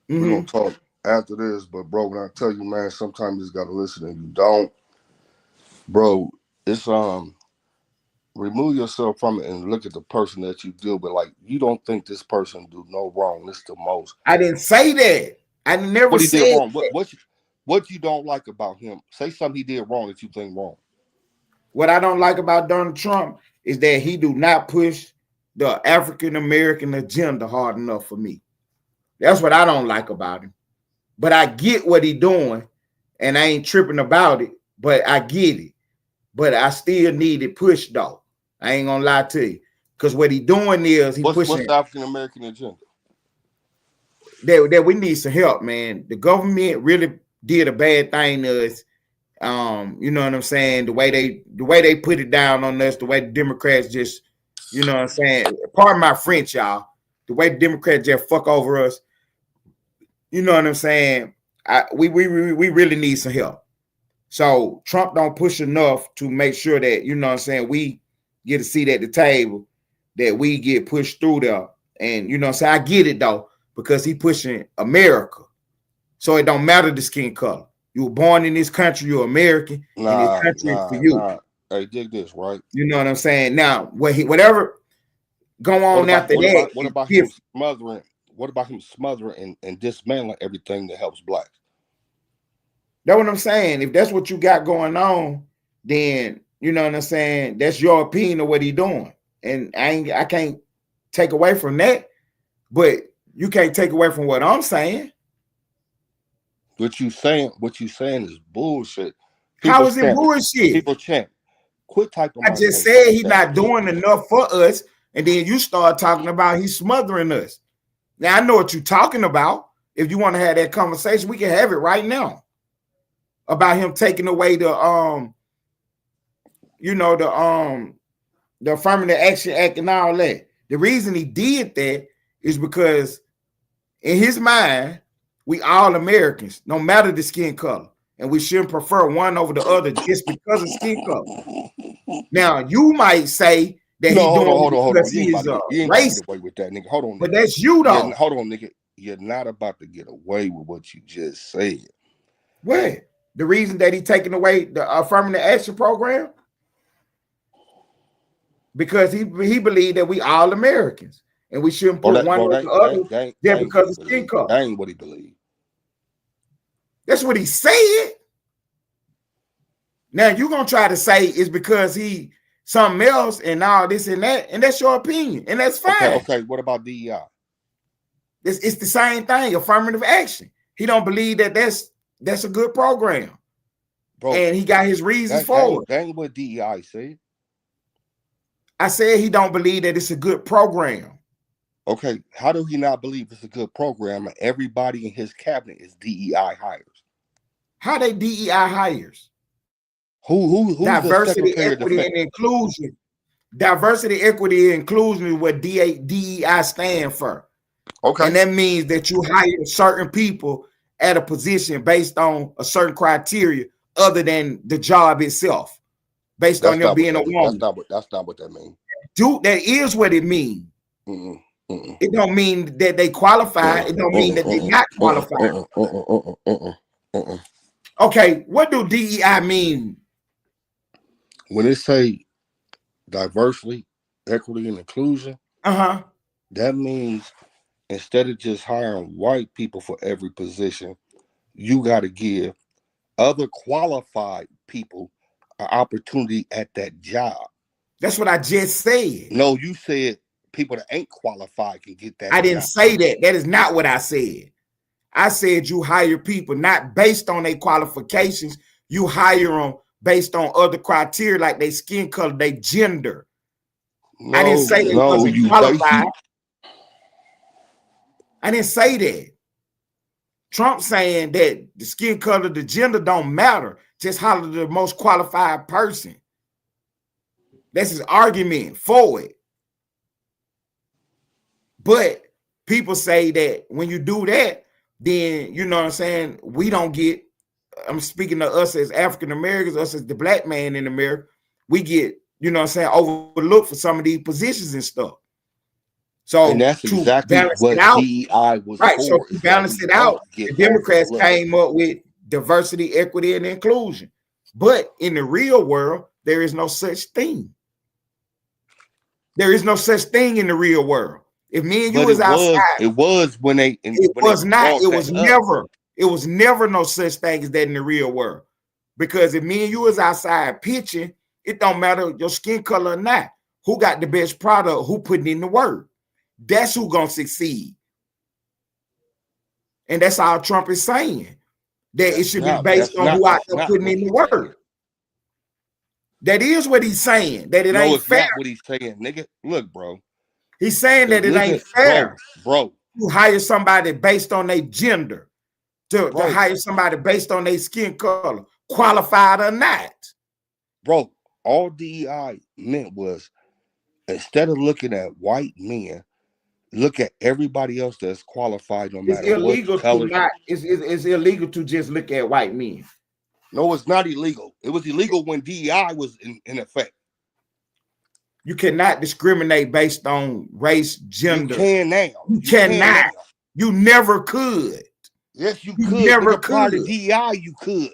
Speaker 2: We're gonna talk after this, but bro, when I tell you, man, sometimes you just gotta listen and you don't. Bro, it's remove yourself from it and look at the person that you deal with. Like, you don't think this person do no wrong. This the most.
Speaker 1: I didn't say that. I never
Speaker 2: what he
Speaker 1: said
Speaker 2: did wrong.
Speaker 1: That.
Speaker 2: What you don't like about him? Say something he did wrong that you think wrong.
Speaker 1: What I don't like about Donald Trump is that he do not push the African American agenda hard enough for me. That's what I don't like about him. But I get what he doing, and I ain't tripping about it. But I get it. But I still need it pushed though. I ain't gonna lie to you, because what he doing is he pushing.
Speaker 2: What's the African American agenda?
Speaker 1: That we need some help, man. The government really did a bad thing to us. You know what I'm saying? The way they put it down on us, the way the Democrats just, you know what I'm saying? Pardon my French, y'all. The way the Democrats just fuck over us. You know what I'm saying? We really need some help. So Trump don't push enough to make sure that, you know what I'm saying, we get a seat at the table, that we get pushed through there. And, you know what I'm saying? I get it, though, because he pushing America. So it don't matter the skin color. You were born in this country, you're American, and this country is for you.
Speaker 2: Hey, dig this, right?
Speaker 1: You know what I'm saying? Now, whatever go on after that.
Speaker 2: What about him smothering? What about him smothering and dismantling everything that helps blacks?
Speaker 1: That's what I'm saying. If that's what you got going on, then you know what I'm saying. That's your opinion of what he doing, and I can't take away from that. But you can't take away from what I'm saying.
Speaker 2: What you saying is bullshit.
Speaker 1: How is it bullshit?
Speaker 2: People chant. Quit typing.
Speaker 1: I just said he's not doing enough for us, and then you start talking about he's smothering us. Now I know what you're talking about. If you want to have that conversation, we can have it right now. About him taking away the Affirmative Action Act and all that. The reason he did that is because in his mind, we all Americans, no matter the skin color, and we shouldn't prefer one over the other just because of skin color. Now you might say that
Speaker 2: hold on.
Speaker 1: Because
Speaker 2: you ain't about to get away with that, nigga. Hold on, nigga.
Speaker 1: But that's you though.
Speaker 2: Hold on, nigga. You're not about to get away with what you just said.
Speaker 1: What? The reason that he taking away the Affirmative Action Program? Because he believed that we all Americans and we shouldn't put one over the other just because of skin color.
Speaker 2: That ain't what he believed.
Speaker 1: That's what he said. Now you're gonna try to say it's because he something else and all this and that, and that's your opinion, and that's fine.
Speaker 2: Okay. What about DEI?
Speaker 1: It's the same thing. Affirmative action. He don't believe that that's a good program, bro, and he got his reasons for it.
Speaker 2: That ain't what DEI said.
Speaker 1: I said he don't believe that it's a good program.
Speaker 2: Okay, how do he not believe it's a good program and everybody in his cabinet is DEI hires?
Speaker 1: How they DEI hires?
Speaker 2: Who's
Speaker 1: diversity, equity, and inclusion? Diversity, equity, and inclusion is what DEI stand for.
Speaker 2: Okay,
Speaker 1: and that means that you hire certain people at a position based on a certain criteria other than the job itself, based on them being a woman.
Speaker 2: That's not what that means.
Speaker 1: Dude, that is what it means. It don't mean that they qualify. It don't mean that they not qualified. Okay, what do DEI mean?
Speaker 2: When it say diversity, equity, and inclusion, that means instead of just hiring white people for every position, you got to give other qualified people an opportunity at that job.
Speaker 1: That's what I just said.
Speaker 2: No, you said people that ain't qualified can get that.
Speaker 1: I didn't say that. That is not what I said. I said you hire people not based on their qualifications. You hire them based on other criteria like their skin color, their gender. I didn't say that wasn't qualified. I didn't say that. Trump saying that the skin color, the gender don't matter. Just hire the most qualified person. That's his argument for it. But people say that when you do that, then, you know what I'm saying, we don't get, I'm speaking to us as African Americans, us as the black man in America, we get, you know what I'm saying, overlooked for some of these positions and stuff. So
Speaker 2: and that's exactly what DEI was
Speaker 1: right.
Speaker 2: for.
Speaker 1: So to balance it out, the Democrats came up with diversity, equity, and inclusion. But in the real world, there is no such thing. There is no such thing in the real world. If me and you was outside,
Speaker 2: it was when they.
Speaker 1: It was not. It was never. It was never no such thing as that in the real world. Because if me and you was outside pitching, it don't matter your skin color or not. Who got the best product? Who putting in the work? That's who gonna succeed. And that's all Trump is saying. That it should be
Speaker 2: Not,
Speaker 1: based
Speaker 2: that's
Speaker 1: on
Speaker 2: not,
Speaker 1: who out
Speaker 2: that's
Speaker 1: there
Speaker 2: not
Speaker 1: putting
Speaker 2: what
Speaker 1: in the
Speaker 2: he's
Speaker 1: work.
Speaker 2: saying.
Speaker 1: That is what he's saying. That it
Speaker 2: No,
Speaker 1: ain't
Speaker 2: it's
Speaker 1: fair.
Speaker 2: not what he's saying, nigga. Look, bro.
Speaker 1: He's saying
Speaker 2: The
Speaker 1: that it ain't
Speaker 2: nigga,
Speaker 1: fair
Speaker 2: bro.
Speaker 1: to hire somebody based on their gender, to
Speaker 2: Bro.
Speaker 1: hire somebody based on their skin color, qualified or not.
Speaker 2: Bro, all DEI meant was instead of looking at white men, look at everybody else that's qualified no
Speaker 1: It's
Speaker 2: matter
Speaker 1: illegal
Speaker 2: what color.
Speaker 1: to not. It's illegal to just look at white men.
Speaker 2: No, it's not illegal. It was illegal when DEI was in effect.
Speaker 1: You cannot discriminate based on race, gender.
Speaker 2: You can now.
Speaker 1: You cannot.
Speaker 2: Can now.
Speaker 1: You never could.
Speaker 2: Yes, you
Speaker 1: You
Speaker 2: could.
Speaker 1: never
Speaker 2: Prior to
Speaker 1: could.
Speaker 2: DEI, you could.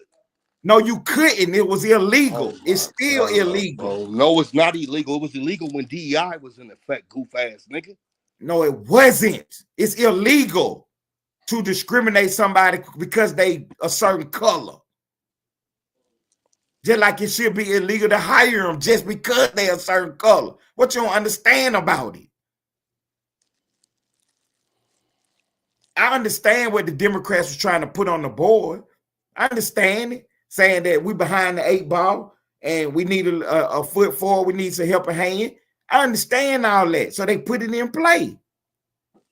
Speaker 1: No, you couldn't. It was illegal.
Speaker 2: Oh
Speaker 1: It's still
Speaker 2: God,
Speaker 1: illegal.
Speaker 2: bro. No, it's not illegal. It was illegal when DEI was in effect, goof ass nigga.
Speaker 1: No, it wasn't. It's illegal to discriminate somebody because they a certain color. Just like it should be illegal to hire them just because they're a certain color. What you don't understand about it? I understand what the Democrats were trying to put on the board. I understand it, saying that we behind the 8 ball and we need a foot forward. We need some helping hand. I understand all that. So they put it in play.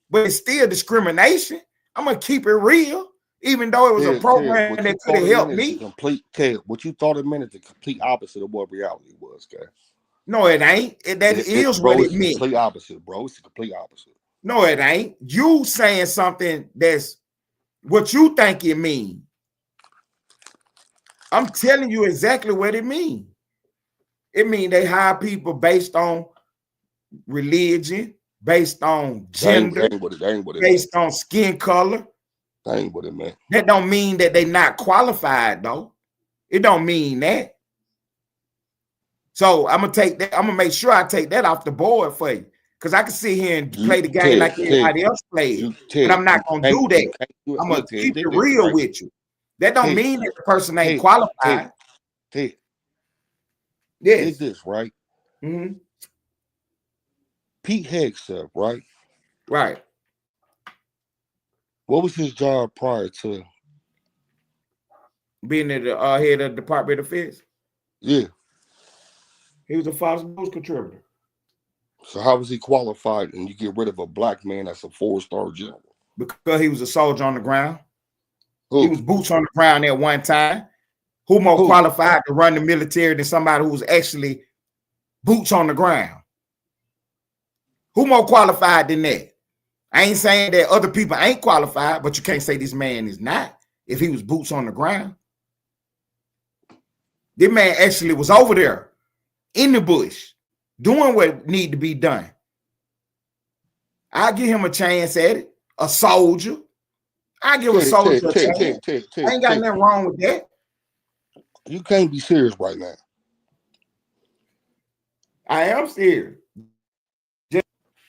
Speaker 1: But it's still discrimination. I'm going to keep it real. Even though it was a program that could have helped me.
Speaker 2: What you thought it meant is the complete opposite of what reality was, okay?
Speaker 1: No, it ain't. That is what it meant.
Speaker 2: It's the complete opposite, bro. It's the complete opposite.
Speaker 1: No, it ain't. You saying something that's what you think it means. I'm telling you exactly what it means. It means they hire people based on religion, based on gender, based on skin color.
Speaker 2: That ain't what it meant.
Speaker 1: That don't mean that they not qualified, though. It don't mean that. So I'm gonna take that. I'm gonna make sure I take that off the board for you, because I can sit here and play the game like everybody else plays, but I'm not gonna do that. I'm gonna keep it real with you. That don't mean that the person ain't qualified.
Speaker 2: Yes. Is this right?
Speaker 1: Mm-hmm.
Speaker 2: Pete Hegseth, right?
Speaker 1: Right.
Speaker 2: What was his job prior to
Speaker 1: being at the head of the Department of Defense?
Speaker 2: Yeah.
Speaker 1: He was a Fox News contributor.
Speaker 2: So how was he qualified and you get rid of a black man that's a 4-star general?
Speaker 1: Because he was a soldier on the ground.
Speaker 2: Who?
Speaker 1: He was boots on the ground at one time. Who more qualified to run the military than somebody who was actually boots on the ground? Who more qualified than that? I ain't saying that other people ain't qualified, but you can't say this man is not if he was boots on the ground. This man actually was over there in the bush doing what need to be done. I'll give him a chance at it. A soldier. I give a soldier a chance. I ain't got nothing wrong with that.
Speaker 2: You can't be serious right now.
Speaker 1: I am serious.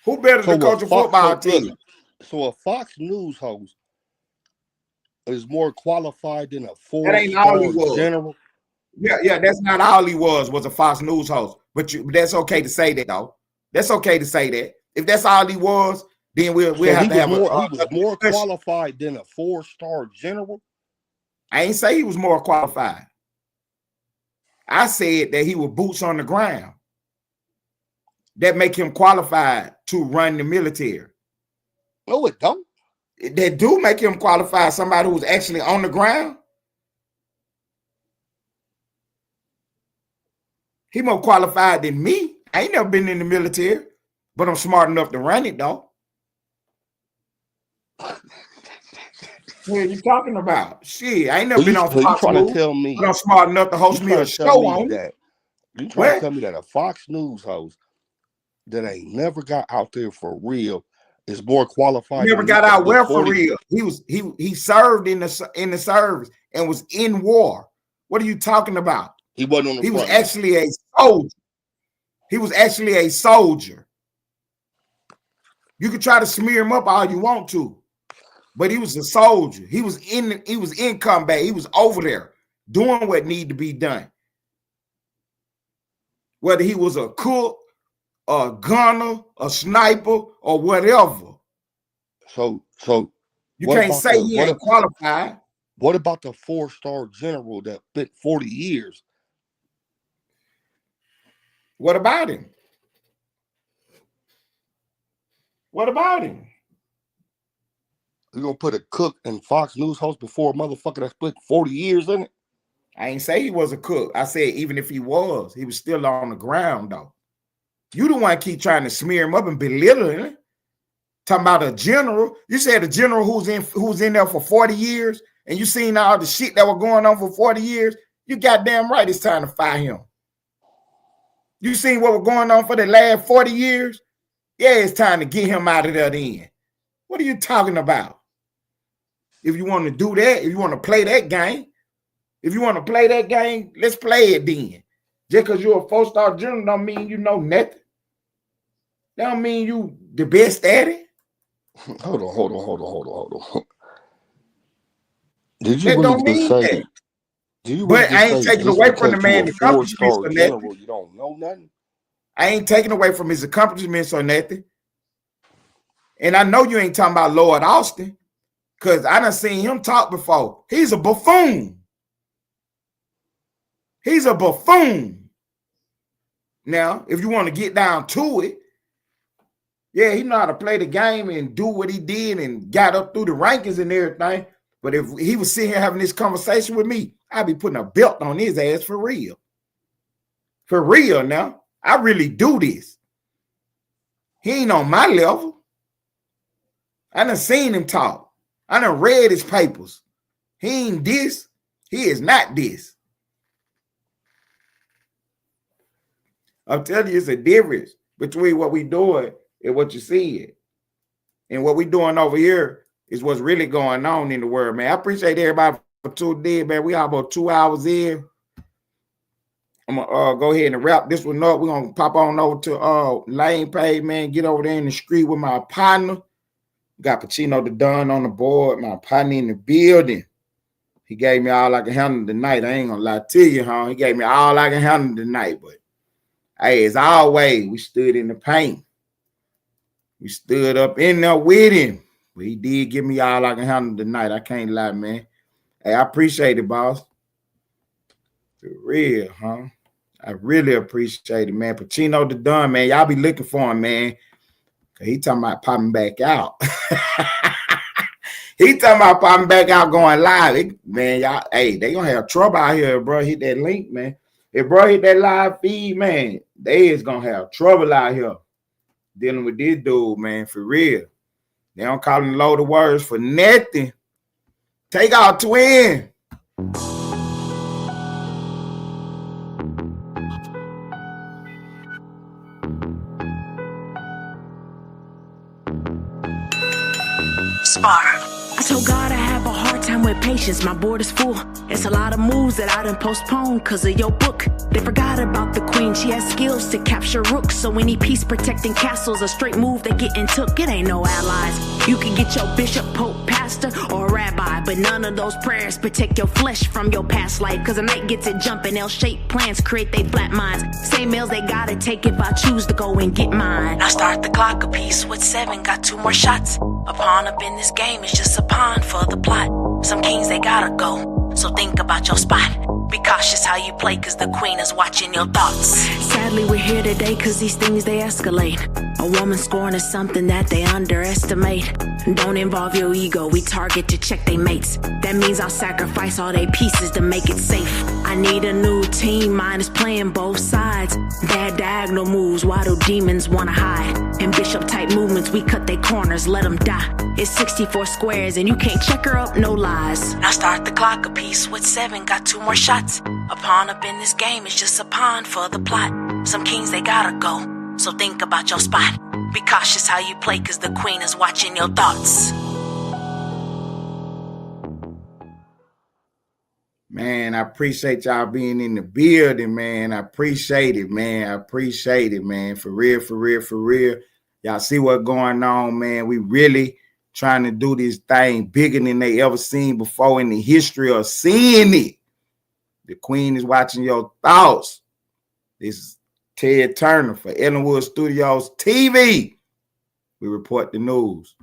Speaker 1: Who better to coach a football team?
Speaker 2: So a Fox News host is more qualified than a 4-star general?
Speaker 1: Yeah, that's not all he was a Fox News host. But that's okay to say that, though. That's okay to say that. If that's all he was, then we'll have to have
Speaker 2: he was more qualified than a 4-star general?
Speaker 1: I ain't say he was more qualified. I said that he was boots on the ground. That make him qualified to run the military.
Speaker 2: No, it don't.
Speaker 1: That do make him qualified, somebody who's actually on the ground. He more qualified than me. I ain't never been in the military, but I'm smart enough to run it, though. What are you talking about? Shit, I ain't never been on Fox News, but I'm smart enough to host me a show on it.
Speaker 2: You trying to tell me that a Fox News host that ain't never got out there for real is more qualified?
Speaker 1: He never got out where for real. He served in the service and was in war. What are you talking about?
Speaker 2: He wasn't on the front.
Speaker 1: He was actually a soldier. He was actually a soldier. You can try to smear him up all you want to, but he was a soldier. He was in combat. He was over there doing what needed to be done. Whether he was a cook, a gunner, a sniper, or whatever.
Speaker 2: So
Speaker 1: You can't say he ain't qualified.
Speaker 2: What about the 4-star general that spent 40 years?
Speaker 1: What about him? What about him?
Speaker 2: You gonna put a cook and Fox News host before a motherfucker that spent 40 years in it?
Speaker 1: I ain't say he was a cook. I said even if he was still on the ground though. You the one keep trying to smear him up and belittle him. Talking about a general. You said a general who's in there for 40 years, and you seen all the shit that was going on for 40 years. You goddamn right it's time to fire him. You seen what was going on for the last 40 years? Yeah, it's time to get him out of there then. What are you talking about? If you want to do that, if you want to play that game, let's play it then. Just because you're a 4-star general don't mean you know nothing. That don't mean you the best at it.
Speaker 2: Hold on. Did you
Speaker 1: that
Speaker 2: really
Speaker 1: don't mean
Speaker 2: say
Speaker 1: that?
Speaker 2: But
Speaker 1: I ain't taking away from the man accomplishments or
Speaker 2: general,
Speaker 1: nothing.
Speaker 2: you don't know nothing?
Speaker 1: I ain't taking away from his accomplishments or nothing. And I know you ain't talking about Lord Austin, because I done seen him talk before. He's a buffoon. Now, if you want to get down to it, yeah, he know how to play the game and do what he did and got up through the rankings and everything. But if he was sitting here having this conversation with me, I'd be putting a belt on his ass for real. For real now. I really do this. He ain't on my level. I done seen him talk. I done read his papers. He ain't this. He is not this. I'm telling you, it's a difference between what we doing and what you see. And what we doing over here is what's really going on in the world, man. I appreciate everybody for tuning in, man. We are about 2 hours in. I'm gonna go ahead and wrap this one up. We're gonna pop on over to Lane Page, man. Get over there in the street with my partner. Got Pacino the Don on the board, my partner in the building. He gave me all I can handle tonight. I ain't gonna lie to you, huh? He gave me all I can handle tonight, but hey, as always, we stood in the paint. We stood up in there with him. But he did give me all I can handle tonight. I can't lie, man. Hey, I appreciate it, boss. For real, huh? I really appreciate it, man. Pacino the Don, man. Y'all be looking for him, man. He talking about popping back out. He talking about popping back out going live. Man, y'all, hey, they gonna have trouble out here, bro. Hit that link, man. If bro hit that live feed, man, they is gonna have trouble out here dealing with this dude, man, for real. They don't call him load of words for nothing. Take out twin.
Speaker 4: Spar. I told God I have a hard time with patience, my board is full. It's a lot of moves that I done postponed cause of your book. They forgot about the queen, she has skills to capture rooks. So any peace protecting castles, a straight move that getting took. It ain't no allies. You can get your bishop, pope, pastor, or rabbi, but none of those prayers protect your flesh from your past life. Cause a night gets it jumping, L-shaped plans create they flat minds. Same meals they gotta take if I choose to go and get mine. Now start the clock a piece with 7, got 2 more shots. A pawn up in this game is just a pawn for the plot. Some kings they gotta go, so think about your spot. Be cautious how you play cause the queen is watching your thoughts. Sadly we're here today cause these things they escalate. A woman scorn is something that they underestimate. Don't involve your ego, we target to check they mates. That means I'll sacrifice all they pieces to make it safe. I need a new team, mine is playing both sides. Bad diagonal moves, why do demons wanna hide? In bishop type movements, we cut they corners, let them die. It's 64 squares and you can't check her up, no lies. Now start the clock a piece with 7, got 2 more shots. A pawn up in this game is just a pawn for the plot. Some kings they gotta go, so think about your spot. Be cautious how you play cause the queen is watching your thoughts.
Speaker 1: Man, I appreciate y'all being in the building, man. I appreciate it, man. I appreciate it, man. For real, for real, for real. Y'all see what's going on, man. We really trying to do this thing bigger than they ever seen before in the history of seeing it. The queen is watching your thoughts. This is Ted Turner for Ellenwood Studios TV. We report the news.